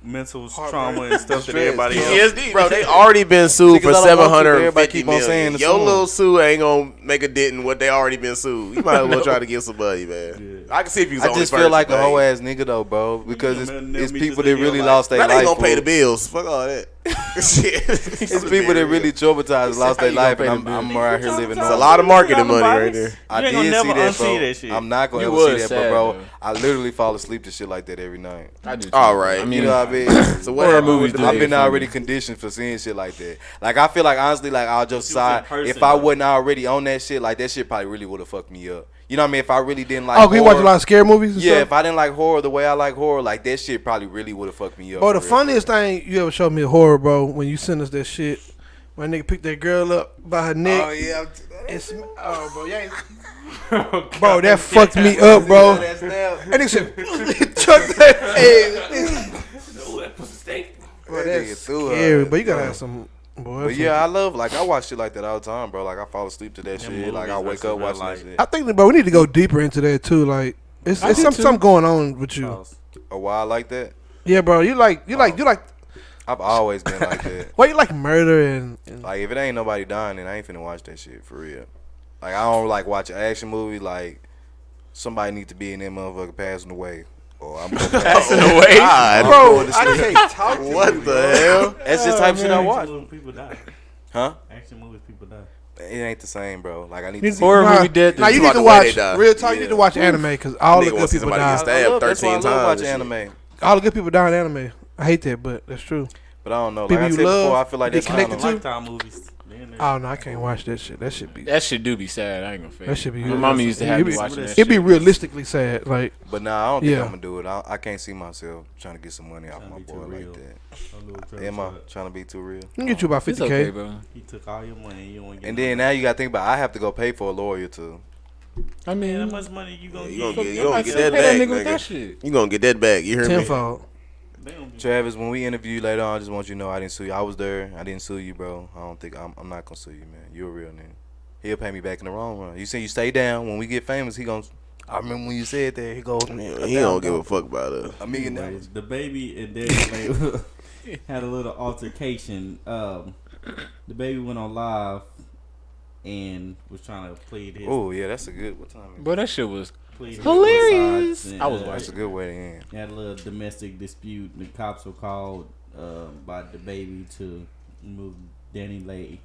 mental trauma and stuff that everybody else. PTSD, bro. They already been sued for $750 million. Your song. little sue ain't gonna make a dent in what they already been sued. You might as well try to get some money, man. I can see if you. I just feel like a whole ass nigga though, bro, because it's people that really lost their life. They ain't gonna pay the bills. Fuck all that. It's people that really traumatized and lost their life, and I'm right here living. It's a lot of marketing money right there. I did see that, bro. I'm not gonna ever see that, but bro, I literally fall asleep to shit like that every night. I do. All right, I mean, you know what I mean. So what movies? I've been already conditioned for seeing shit like that. Like I feel like honestly, like I'll just side. If I wasn't already on that shit, like that shit probably really would have fucked me up. You know what I mean? If I really didn't like you watch a lot of scary movies? And yeah, stuff? if I didn't like horror the way I like horror, like that shit probably really would have fucked me up. Bro, the funniest thing you ever showed me a horror, bro, when you sent us that shit. My nigga picked that girl up by her neck. Oh yeah. Bro, you ain't. Bro, that fucked me up, bro. And he said, chuck that. Bro, that's scary. But you gotta have some. Boy, but yeah, I watch shit like that all the time, bro. Like I fall asleep to that shit. Like I wake up watching that shit. I think, bro, we need to go deeper into that too. Like it's something going on with you. A while like that. Yeah, bro. You like. I've always been like that. Why you like murder and like if it ain't nobody dying, then I ain't finna watch that shit for real. Like I don't like watch an action movie. Like somebody need to be in that motherfucker passing away. Or I'm passing away. Bro, I can't talk to you. What the hell? That's just type shit I watch. People die. Huh? Action movies, people die. It ain't the same, bro. Like I need to see horror movie dead. Now you need to watch real talk. You need to watch anime because all the good people die. Stabbed 13 times. Watch anime. All the good people die in anime. I hate that, but that's true. But I don't know. Like people I said before, I feel like that's connected to. Lifetime movies. Oh no, I can't watch that shit. That shit do be sad. I ain't gonna fake. That should be. My mama used to have me watching that. It'd be realistically sad, like. But nah, I don't think I'm gonna do it. I can't see myself trying to get some money off my boy like that. Am I trying to be too real? You can get you about 50K, okay, bro. He took all your money. You don't get. And then now you gotta think about. I have to go pay for a lawyer too. I mean, how much money you gonna get? You gonna get that back. You gonna get that back. You hear me? Tenfold. Travis, when we interview you later on, I just want you to know I didn't sue you. I was there. I didn't sue you, bro. I don't think I'm not gonna sue you, man. You're a real nigga. He'll pay me back in the wrong run. You say you stay down. When we get famous, he gonna. I remember when you said that. He goes. He don't give a fuck about us. $1 million. The baby and Daddy had a little altercation. The baby went on live and was trying to plead his. Oh yeah, that's a good. What time? Bro, that shit was hilarious. And, I was watching. That's a good way to end. Had a little domestic dispute. The cops were called by the baby to move Danny Lay.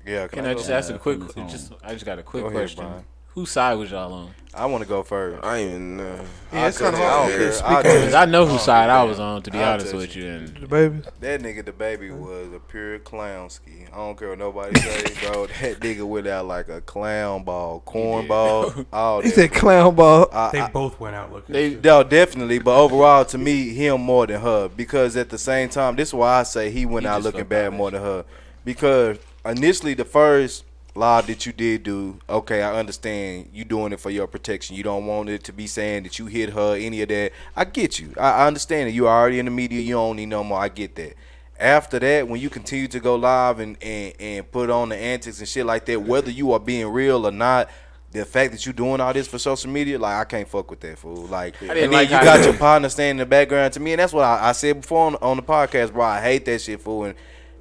Yeah. Can I just ask a quick? I just got a quick question. Whose side was y'all on? I want to go first. I ain't even know. Yeah, it's kind of hard. Because I know whose side I was on, to be honest with you. And the baby. That nigga, the baby, was a pure clown ski. I don't care what nobody say, bro. That nigga went out like a clown ball, cornball. All he that. said clown ball. They both went out looking. No, definitely. But overall, to me, him more than her. Because at the same time, this is why I say he went out looking bad more than her. Because initially, the first live that you did do, okay, I understand you doing it for your protection. You don't want it to be saying that you hit her, any of that. I get you. I understand it. You are already in the media. You don't need no more. I get that. After that, when you continue to go live and put on the antics and shit like that, whether you are being real or not, the fact that you doing all this for social media, like, I can't fuck with that, fool. Like, and then you got your partner standing in the background to me, and that's what I said before on the podcast, bro. I hate that shit, fool, and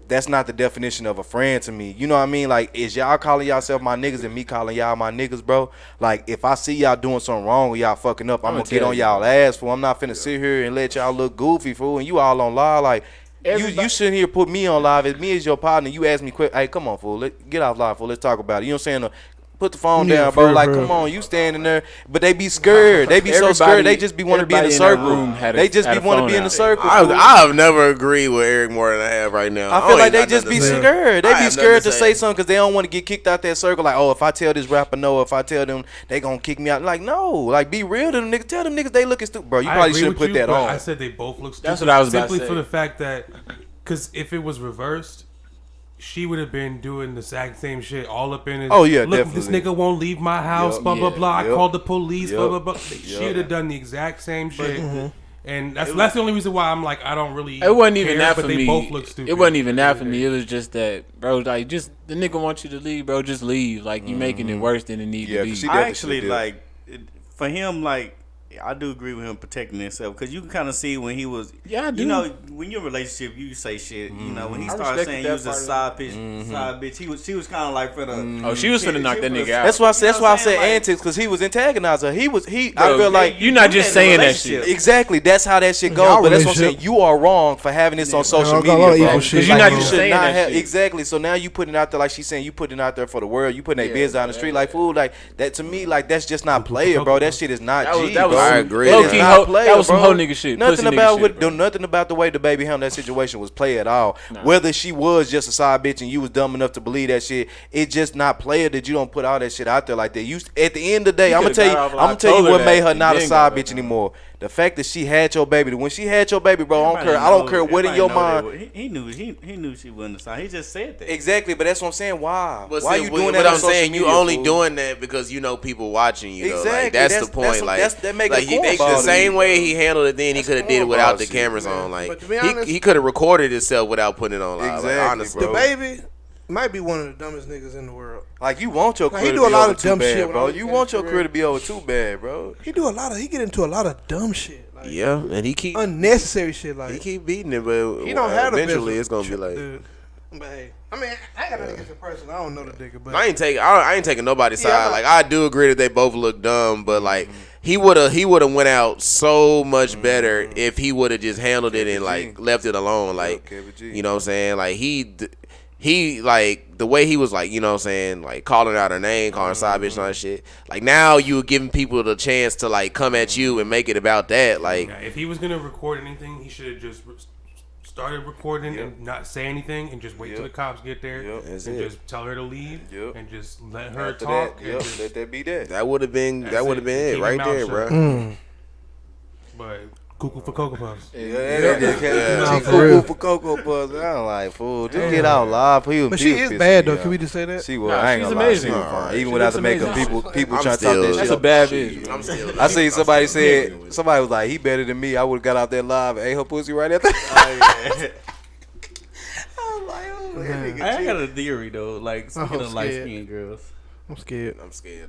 that's not the definition of a friend to me. You know what I mean? Like, is y'all calling yourself my niggas and me calling y'all my niggas, bro? Like, if I see y'all doing something wrong or y'all fucking up, I'm gonna get on y'all ass, fool. I'm not finna sit here and let y'all look goofy, fool, and you all on live. Like, you shouldn't here put me on live. As me as your partner, you ask me quick, hey, come on, fool, get off live, fool, let's talk about it. You know what I'm saying? Put the phone down, bro. Like, come on, you standing there. But they be scared. They be so scared. They just be want to be in the circle. They just be want to be in the circle. I've never agreed with Eric more than I have right now. I feel like they just be scared. They be scared to say something because they don't want to get kicked out that circle. Like, oh, if I tell this rapper no, if I tell them, they gonna kick me out. Like, no. Like, be real to them niggas. Tell them niggas they looking stupid. Bro, you probably shouldn't put that on. I said they both look stupid. That's what I was about to say. Simply for the fact that, because if it was reversed, she would have been doing the exact same shit all up in his. Oh yeah, look, definitely. This nigga won't leave my house. Blah blah blah. I called the police. Blah blah blah. She would have done the exact same shit. And that's the only reason why I'm like, I don't really. It wasn't even care, that for me. They both look stupid. It wasn't even that for me. It was just that, bro. Like, just the nigga wants you to leave, bro. Just leave. Like, you making it worse than it need to be. I actually like for him. Like, I do agree with him protecting himself because you can kind of see when he was. Yeah, I do. You know, when you're in a relationship, you say shit. You know, when he started saying you was a side bitch, she was kind of like for the. Oh, she was finna knock that nigga out. That's why I said antics because he was antagonizing her. I feel like you're not just saying that shit. Exactly, that's how that shit goes. But that's what I'm saying. You are wrong for having this on social media, bro. Because you're not just saying that shit. Exactly. So now you putting it out there like she's saying. You putting it out there for the world. You putting their biz out on the street like fool. Like that to me, like that's just not player, bro. That shit is not G, bro. I agree. That was some hoe nigga shit. Nothing about the way the baby handled that situation was play at all. Nah. Whether she was just a side bitch and you was dumb enough to believe that shit, it's just not player that you don't put all that shit out there like that. You at the end of the day, I'm gonna tell you what made her not a side bitch anymore. The fact that she had your baby. When she had your baby, bro, I don't care what in your mind. He knew she wasn't a side. He just said that. Exactly, but that's what I'm saying. Why? Why you doing that? What I'm saying, you only doing that because you know people watching you. Exactly. Like, that's the point. That make the same way he handled it. Then he could have did it without the cameras on. Like he could have recorded himself without putting it on live. Exactly. Like, honestly, the baby might be one of the dumbest niggas in the world. Like you want your career to be over too bad, bro. You want your career to be over too bad, bro. He get into a lot of dumb shit. Like, yeah, and he keep unnecessary shit. Like he keep beating it, but he don't have eventually it's gonna be like. Dude. But hey, I mean, I got nothing against the person. I don't know the nigga, but I ain't taking nobody's side. Like I do agree that they both look dumb, but like he would have went out so much better if he would have just handled it and like left it alone. Like you know what I'm saying? Like he like the way he was like, you know what I'm saying, like calling out her name, calling her side bitch and all that shit. Like now you giving people the chance to like come at you and make it about that. Like if he was gonna record anything, he should have just started recording and not say anything and just wait till the cops get there and just tell her to leave and just let her talk. Let that be that. That would have been it right there, bro. But cuckoo for Cocoa Puffs. Cuckoo for Cocoa Puffs. I'm like, fool, just get out live. But she is bad though. Can we just say that? She was. I ain't gonna lie. She was fine. Even without the makeup, people trying to talk that shit. That's a bad bitch. I seen somebody was like, he better than me. I would have got out there live and ate her pussy right after. I was like, I got a theory though. Like speaking of light skinned girls. I'm scared.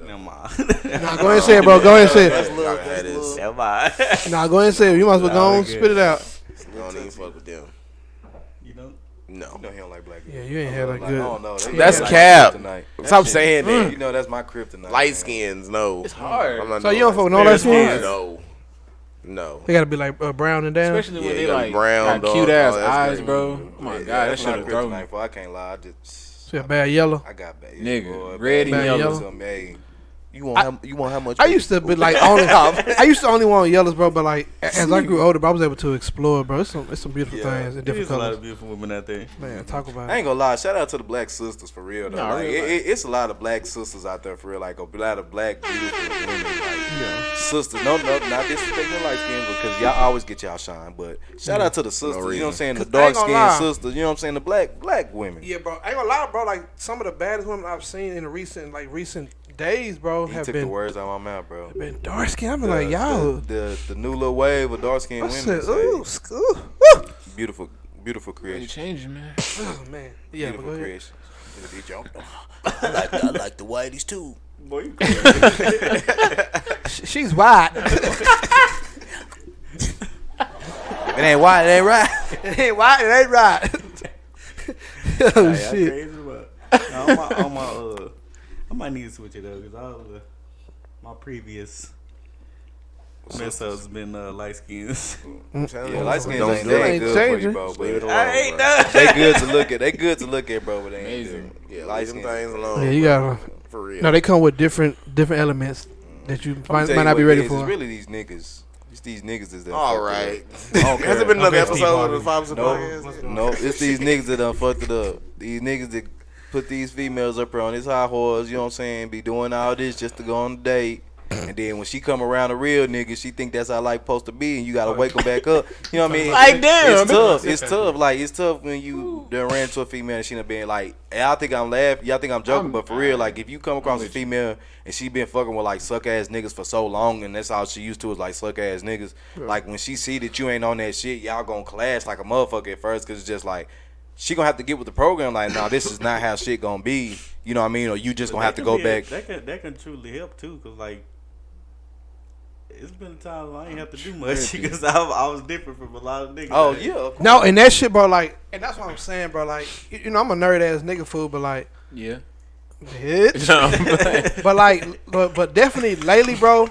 Never mind. Nah, go ahead and say it, bro. Go ahead and say it. Never mind. Nah, go ahead and say it. You might as well go on spit it out. You don't even fuck with them. You don't? No. You know he don't like black people. Yeah, you ain't had a good. Oh no, that's cap. Stop saying that. You know that's my kryptonite. Light skins, no. It's hard. So you don't fuck with no light skins? No. They gotta be like brown and down. Especially when they like brown, got cute ass eyes, bro. Oh my god, that shit a throw me. I can't lie. I just. So you got bad yellow. I got bad nigga, red and yellow. Hey, you want how much? I used to be like I used to only want yellows, bro. But like as I grew older, bro, I was able to explore, bro. It's some beautiful things in different colors. A lot of beautiful women out there. Man, talk about it. I ain't gonna lie. Shout out to the black sisters for real though. Like, it's a lot of black sisters out there for real. Like a lot of black beautiful women. Like, sisters. No, not disrespecting light skin because y'all always get y'all shine. But shout out to the sisters. You know what I'm saying? The dark skinned sisters. You know what I'm saying? The black women. Yeah, bro. I ain't gonna lie, bro. Like some of the baddest women I've seen in the recent days, bro, have took the words out of my mouth, bro. Been dark skin. I've been like, y'all. The new little wave of dark skinned women. Ooh. Beautiful creation. You changing, man. Oh man. Yeah, beautiful creation. I like the whiteys too. Boy, you she's white. It ain't white, it ain't right. It ain't white, it ain't right. Oh shit. I might need to switch it up because all my previous mess ups been light skins. Yeah, light skins ain't good for you, bro. But I ain't done. They good to look at. They good to look at, bro. But they ain't good. Yeah, light skins things alone. Yeah, you gotta. For real. No, they come with different elements that you might not be ready for. It's really these niggas. It's these niggas is that. All right. Has it been another episode of the Five Podcast? No, it's these niggas that done fucked it up. These niggas that put these females up here on this high horse, you know what I'm saying, be doing all this just to go on a date. And then when she come around a real nigga, she think that's how life supposed to be, and you gotta wake her back up. You know what I mean? Like damn, it's tough. It's tough. Like it's tough when you done ran to a female and she done been like, y'all think I'm laughing, y'all think I'm joking, but for real, like if you come across a female and she been fucking with like suck ass niggas for so long, and that's all she used to is like suck ass niggas. Like when she see that you ain't on that shit, y'all gonna clash like a motherfucker at first, cause it's just like she gonna have to get with the program. Like, nah, this is not how shit gonna be. You know what I mean? Or you just gonna have to go back. That can truly help too, cause like. It's been a time I ain't have to do much because I was different from a lot of niggas. Oh yeah. No, and that shit, bro. Like, and that's what I'm saying, bro. Like, you know, I'm a nerd ass nigga fool, but like, Yeah. bitch. but definitely lately, bro.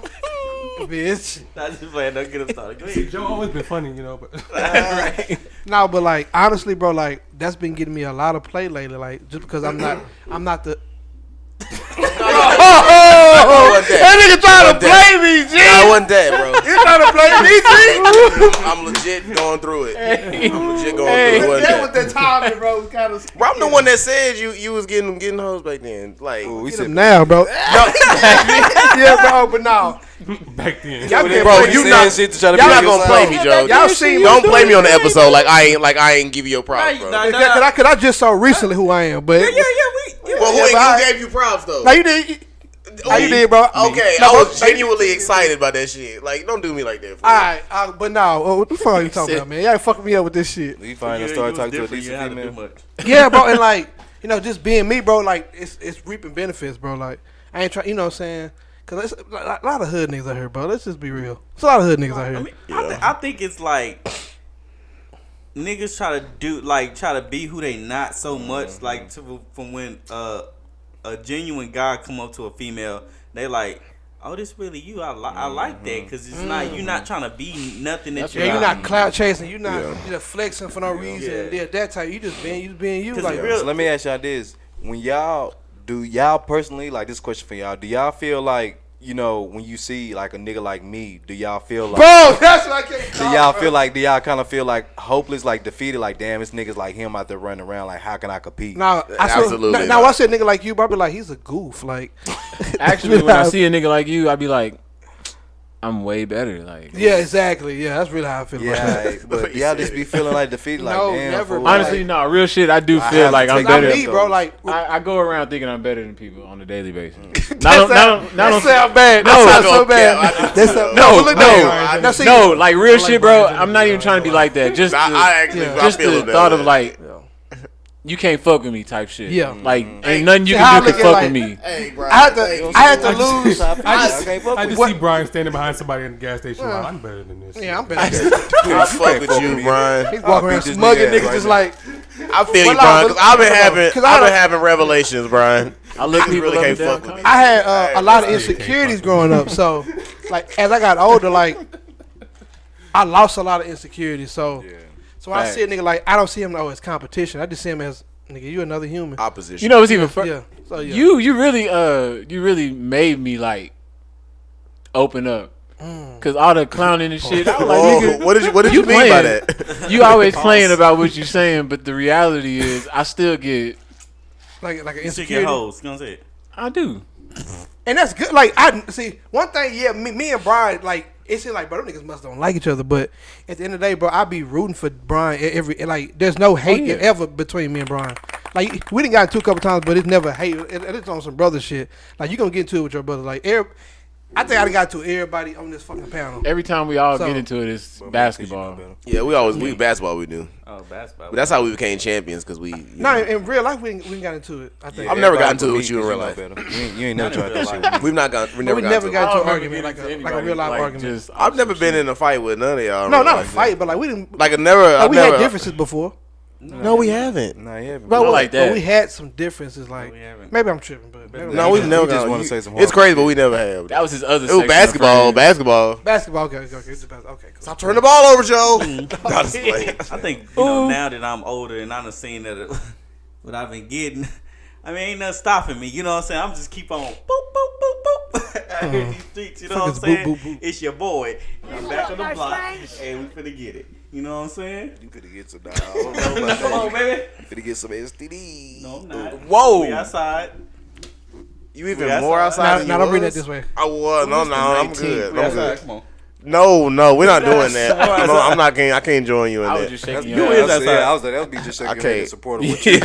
Bitch. Not just playing. Don't get him started. Go ahead. Joe always been funny, you know, but Right. No, but like honestly, bro, like that's been getting me a lot of play lately. Like just because I'm not the. That nigga trying to play me, G. I wasn't that, bro. You trying to play me, G? I'm legit going through it. I'm legit going through it. That was the timing, bro. Kind of. Bro, I'm the one that said you was getting hoes back then. Like, Ooh, we Get said him now, bro. Yeah, bro, but no. back then. Y'all bro, bro, you you not shit to try to y'all be not on gonna your play side. me, Joe. Y'all seen Don't play me on the episode like I ain't give you your props, bro. Cause I just saw recently who I am, but Well, who gave you props though? now you did. How you did, bro? Okay, No, I bro, was genuinely excited about that shit. Like, don't do me like that. All right, but no, what the fuck are you talking about, man? Y'all fucking me up with this shit. You finally start talking to a decent female. Yeah, bro, and like, you know, just being me, bro, like, it's reaping benefits, bro. Like, I ain't trying, you know what I'm saying? Because there's a lot of hood niggas out here, bro. Let's just be real. There's a lot of hood niggas out here. I mean, I think it's like niggas try to be who they not so much. Like from when a genuine guy come up to a female, they like, oh, this really you. I like that because it's not you not trying to be nothing that you're. Yeah, you're not cloud chasing. You're not you're flexing for no reason. Yeah, that type. You just being you. Like, So let me ask y'all this: when y'all personally, like, this question for y'all, do y'all feel like, you know, when you see like a nigga like me, do y'all feel like, bro, that's what I can't do y'all kind of feel like hopeless, like defeated, like, damn, it's niggas like him out there running around, like, how can I compete? No, Absolutely. Now I see a nigga like you, bro, I be like, he's a goof. Like, Actually, when I see a nigga like you, I be like, I'm way better. Like, yeah, exactly. Yeah, that's really how I feel. Yeah, but y'all just be feeling like defeated, like, No, damn. never, fool, bro. honestly, like, no, real shit. I do I feel have like to I'm take Not better. me, bro. Like, I go around thinking I'm better than people on a daily basis. that sound bad. That sounds so bad. No, like real shit, bro. I'm not even trying to be like that. Just I feel the thought of like, you can't fuck with me type shit. Yeah. Like, ain't nothing you see how can I do to look at, fuck like, with me. Hey, bro. I had to lose. I just see Brian standing behind somebody in the gas station. Like, I'm better than this. Yeah, I'm better. I fuck with you, Brian. He's walking around smugging niggas just like. I feel you, Brian. Cause I've been having revelations, Brian. I look people really up can't and down. fuck with me. I had a lot of insecurities growing up, so like as I got older, like I lost a lot of insecurities. So when I see a nigga, like I don't see him as competition. I just see him as nigga. You another human. Opposition. You know what's even fun? Yeah. So yeah. You really made me like open up. Cause all the clowning and shit. I was like, nigga, what did you mean by that? You always playing about what you saying, but the reality is, I still get like an You should get insecurity. hoes. You know what I'm saying? I do. And that's good. Like I see one thing. Yeah, me and Brian, like it seems like bro, them niggas must don't like each other. But at the end of the day, bro, I be rooting for Brian like. There's no hate ever between me and Brian. Like we done got into a couple times, but it's never hate. It's on some brother shit. Like you gonna get into it with your brother. Like I think I done got to everybody on this fucking panel. Every time we all get into it, it's basketball. Yeah, we basketball we do. Oh, basketball. But that's how we became champions because we. No, in real life we ain't got into it. I think I've never gotten into it with you in real life. You ain't never tried that shit with me. We've never got into an argument like a real life argument. I've never been in a fight with none of y'all. No, not a fight, but like we didn't. Like we had differences before. No, we haven't. Nah, you haven't. But like that. But we had some differences. Like maybe I'm tripping, but No, we've never. just want to say some. It's crazy, but we never have. That was his other. It was basketball. basketball. Okay, cool. Stop turning the ball over, Joe. Not just playing. I think now that I'm older and I've seen that what I've been getting, I mean, ain't nothing stopping me. You know what I'm saying? I'm just keep on boop boop boop boop out here in these streets. You know what I'm saying? Boop, boop, boop. It's your boy. I'm back on the block, and we finna get it. You know what I'm saying? You finna get some Come on, baby. You finna get some STD. No, I'm not. Whoa. We outside. You even more outside than Now you don't read was? that this way. I was. No, I'm good. We I'm outside. good. Come on. No, we're not doing that. No, I'm not. I can't join you in I was that. just shaking You your is ass. outside. I was like, that would be just shaking I your head in can't. support of what you I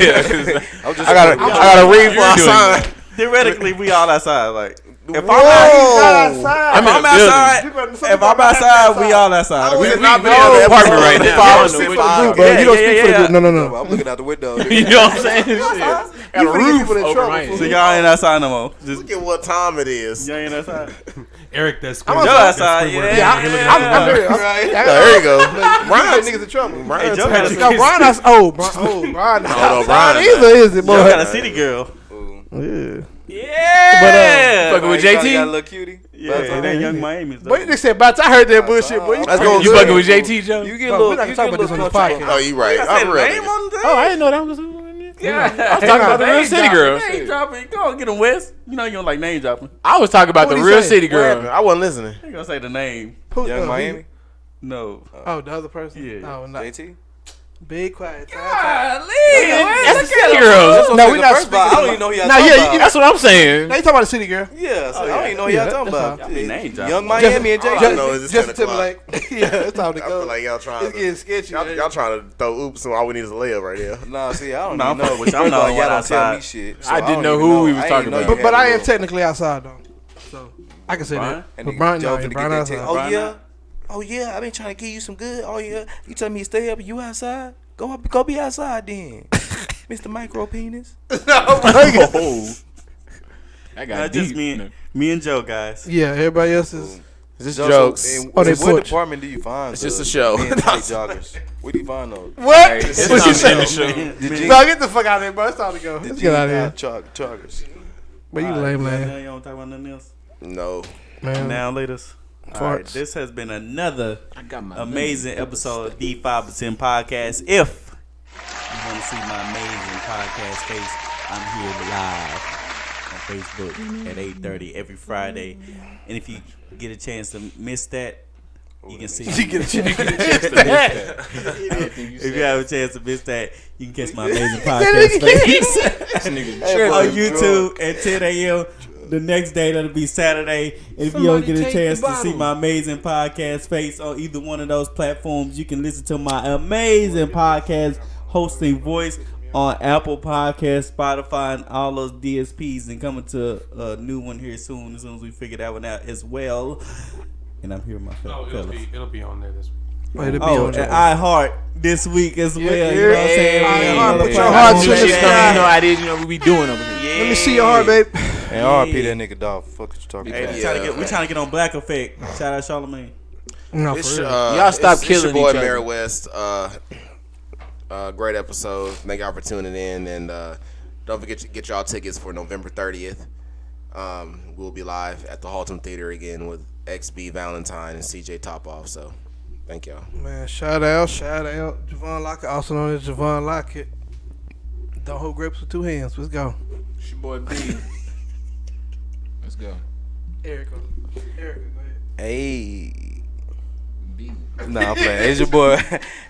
gotta read for our sign. Theoretically, we all outside. Like, if I'm outside, we all outside. We We did not be in on the the apartment right now. Bro, you don't speak for the group. No. I'm looking out the window. You know what I'm saying? Shit. Got a roof people in over trouble. my head. So y'all ain't outside no more. Just Look at what time it is. y'all ain't outside. Eric, that's Y'all outside. Yeah. There you go. Brian niggas in trouble. Hey, Joe got a No, Brian, that's Brian. Brian. Either is it, boy? Joe got a city girl. Yeah. Yeah. Fucking with Got a JT? little cutie. Yeah, that Young Miami's though. Boy, they said, "Bats." I heard that bullshit, boy. Let's go. You fucking with JT, Joe? You get a Bro, little. we're not gonna talk about this on this podcast. Oh, you right. I I'm said ready. name on the Oh, I didn't know that was. Yeah, I was talking about the real city girl. Name dropping. Go on, get them West. You know you don't like name dropping. I was talking about the What'd he real say? city What happened? girl. I wasn't listening. I ain't gonna say the name. Young Miami. No. Oh, the other person? Yeah. No, not. JT. Be quiet. Golly, That's the city girl. No, we not first about. I don't even know who y'all Nah, talking yeah, about. That's what I'm saying. Now you talking about the city girl? Yeah, so I don't even know who y'all talking about. Y'all be name dropping. Young Miami and All I JT. know is it's Justin 10 o'clock. Timberlake. Yeah, it's time to I go. feel like y'all trying It's getting sketchy. y'all trying to throw oops, and all we need is a layup right there. Nah, see, I don't Nah, even I'm know. fucking with you. I'm First of all, not y'all don't outside. tell me shit. So I didn't don't know even who we was I ain't talking know about. you But had I a am little- technically outside though, so I can say Brian? that. And But nigga Brian, Joe no, finna get Brian that outside. text. Brian Oh yeah. not? Oh yeah, I've been trying to give you some good. Oh yeah, you tell me to stay up and you outside? Go be outside then. Mr. Micro Penis. Oh, That nah, got just deep. me and Joe, guys. Yeah, everybody else is. It's just So, jokes. in, Oh, they in what put- department do you find? It's just the a show. men tight joggers. Where do you find those? What? It's What you not said? the show. The No, get the fuck out of here, bro. It's time to go. The Let's get out of here. joggers. But you lame, Now man. you don't talk about nothing else. No. Man. Now, ladies. All right, Farts. this has been another I got my amazing episode of D5% Podcast. If you want to see my amazing podcast face, I'm here live on Facebook at 8:30 every Friday. And if you get a chance to miss that, you can see. You get a chance. If you have a chance to miss that, you can catch my amazing podcast face on YouTube at 10 a.m. The next day, that'll be Saturday. And if you don't get a chance to see my amazing podcast face on either one of those platforms, you can listen to my amazing podcast hosting voice on Apple Podcasts, Spotify, and all those DSPs. And coming to a new one here soon, as we figure that one out as well. And I'm here with my fellas. It'll be on there this week. Oh, and iHeart this week as well. Yeah, You know what I'm saying? iHeart, put your Yeah. heart to Shit, the you sky. know ideas, you know what we doing over here. Let me see your heart, babe. And R.I.P. that nigga Dolph. Fuck what you talking Hey, about. we trying to get on Black Effect. Shout out Charlamagne. No, It's, for real. Y'all stop it's killing your boy each other. Mary West. Great episode. Thank y'all for tuning in, and don't forget to get y'all tickets for November 30th. We'll be live at the Haltom Theater again with XB Valentine and CJ Topoff. So, thank y'all. Man, shout out. Johvan Lockett, also known as Johvan Lockett. Don't hold grapes with two hands. Let's go. It's your boy B. Let's go. Eric, go ahead. Hey. B. Nah, I'm playing. It's your boy.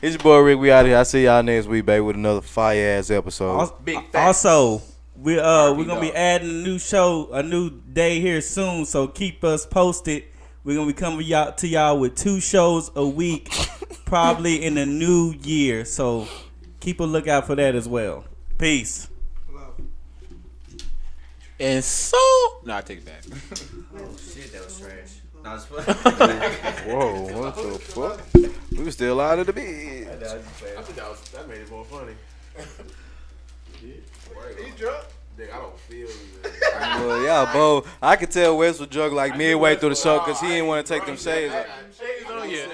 It's your boy Rick. We out here. I see y'all next week, baby, with another fire ass episode. Also, we're gonna be adding a new show, a new day here soon. So keep us posted. We're gonna be coming to y'all with 2 shows a week, probably in the new year. So keep a lookout for that as well. Peace. And so, no, I take it back. Shit, that was trash. Whoa, what the fuck? We was still out of the bed. That made it more funny. He drunk? I don't feel it. Well, y'all both. I could tell Wes was drunk like midway through the show because he didn't want to take them shades off. Yeah.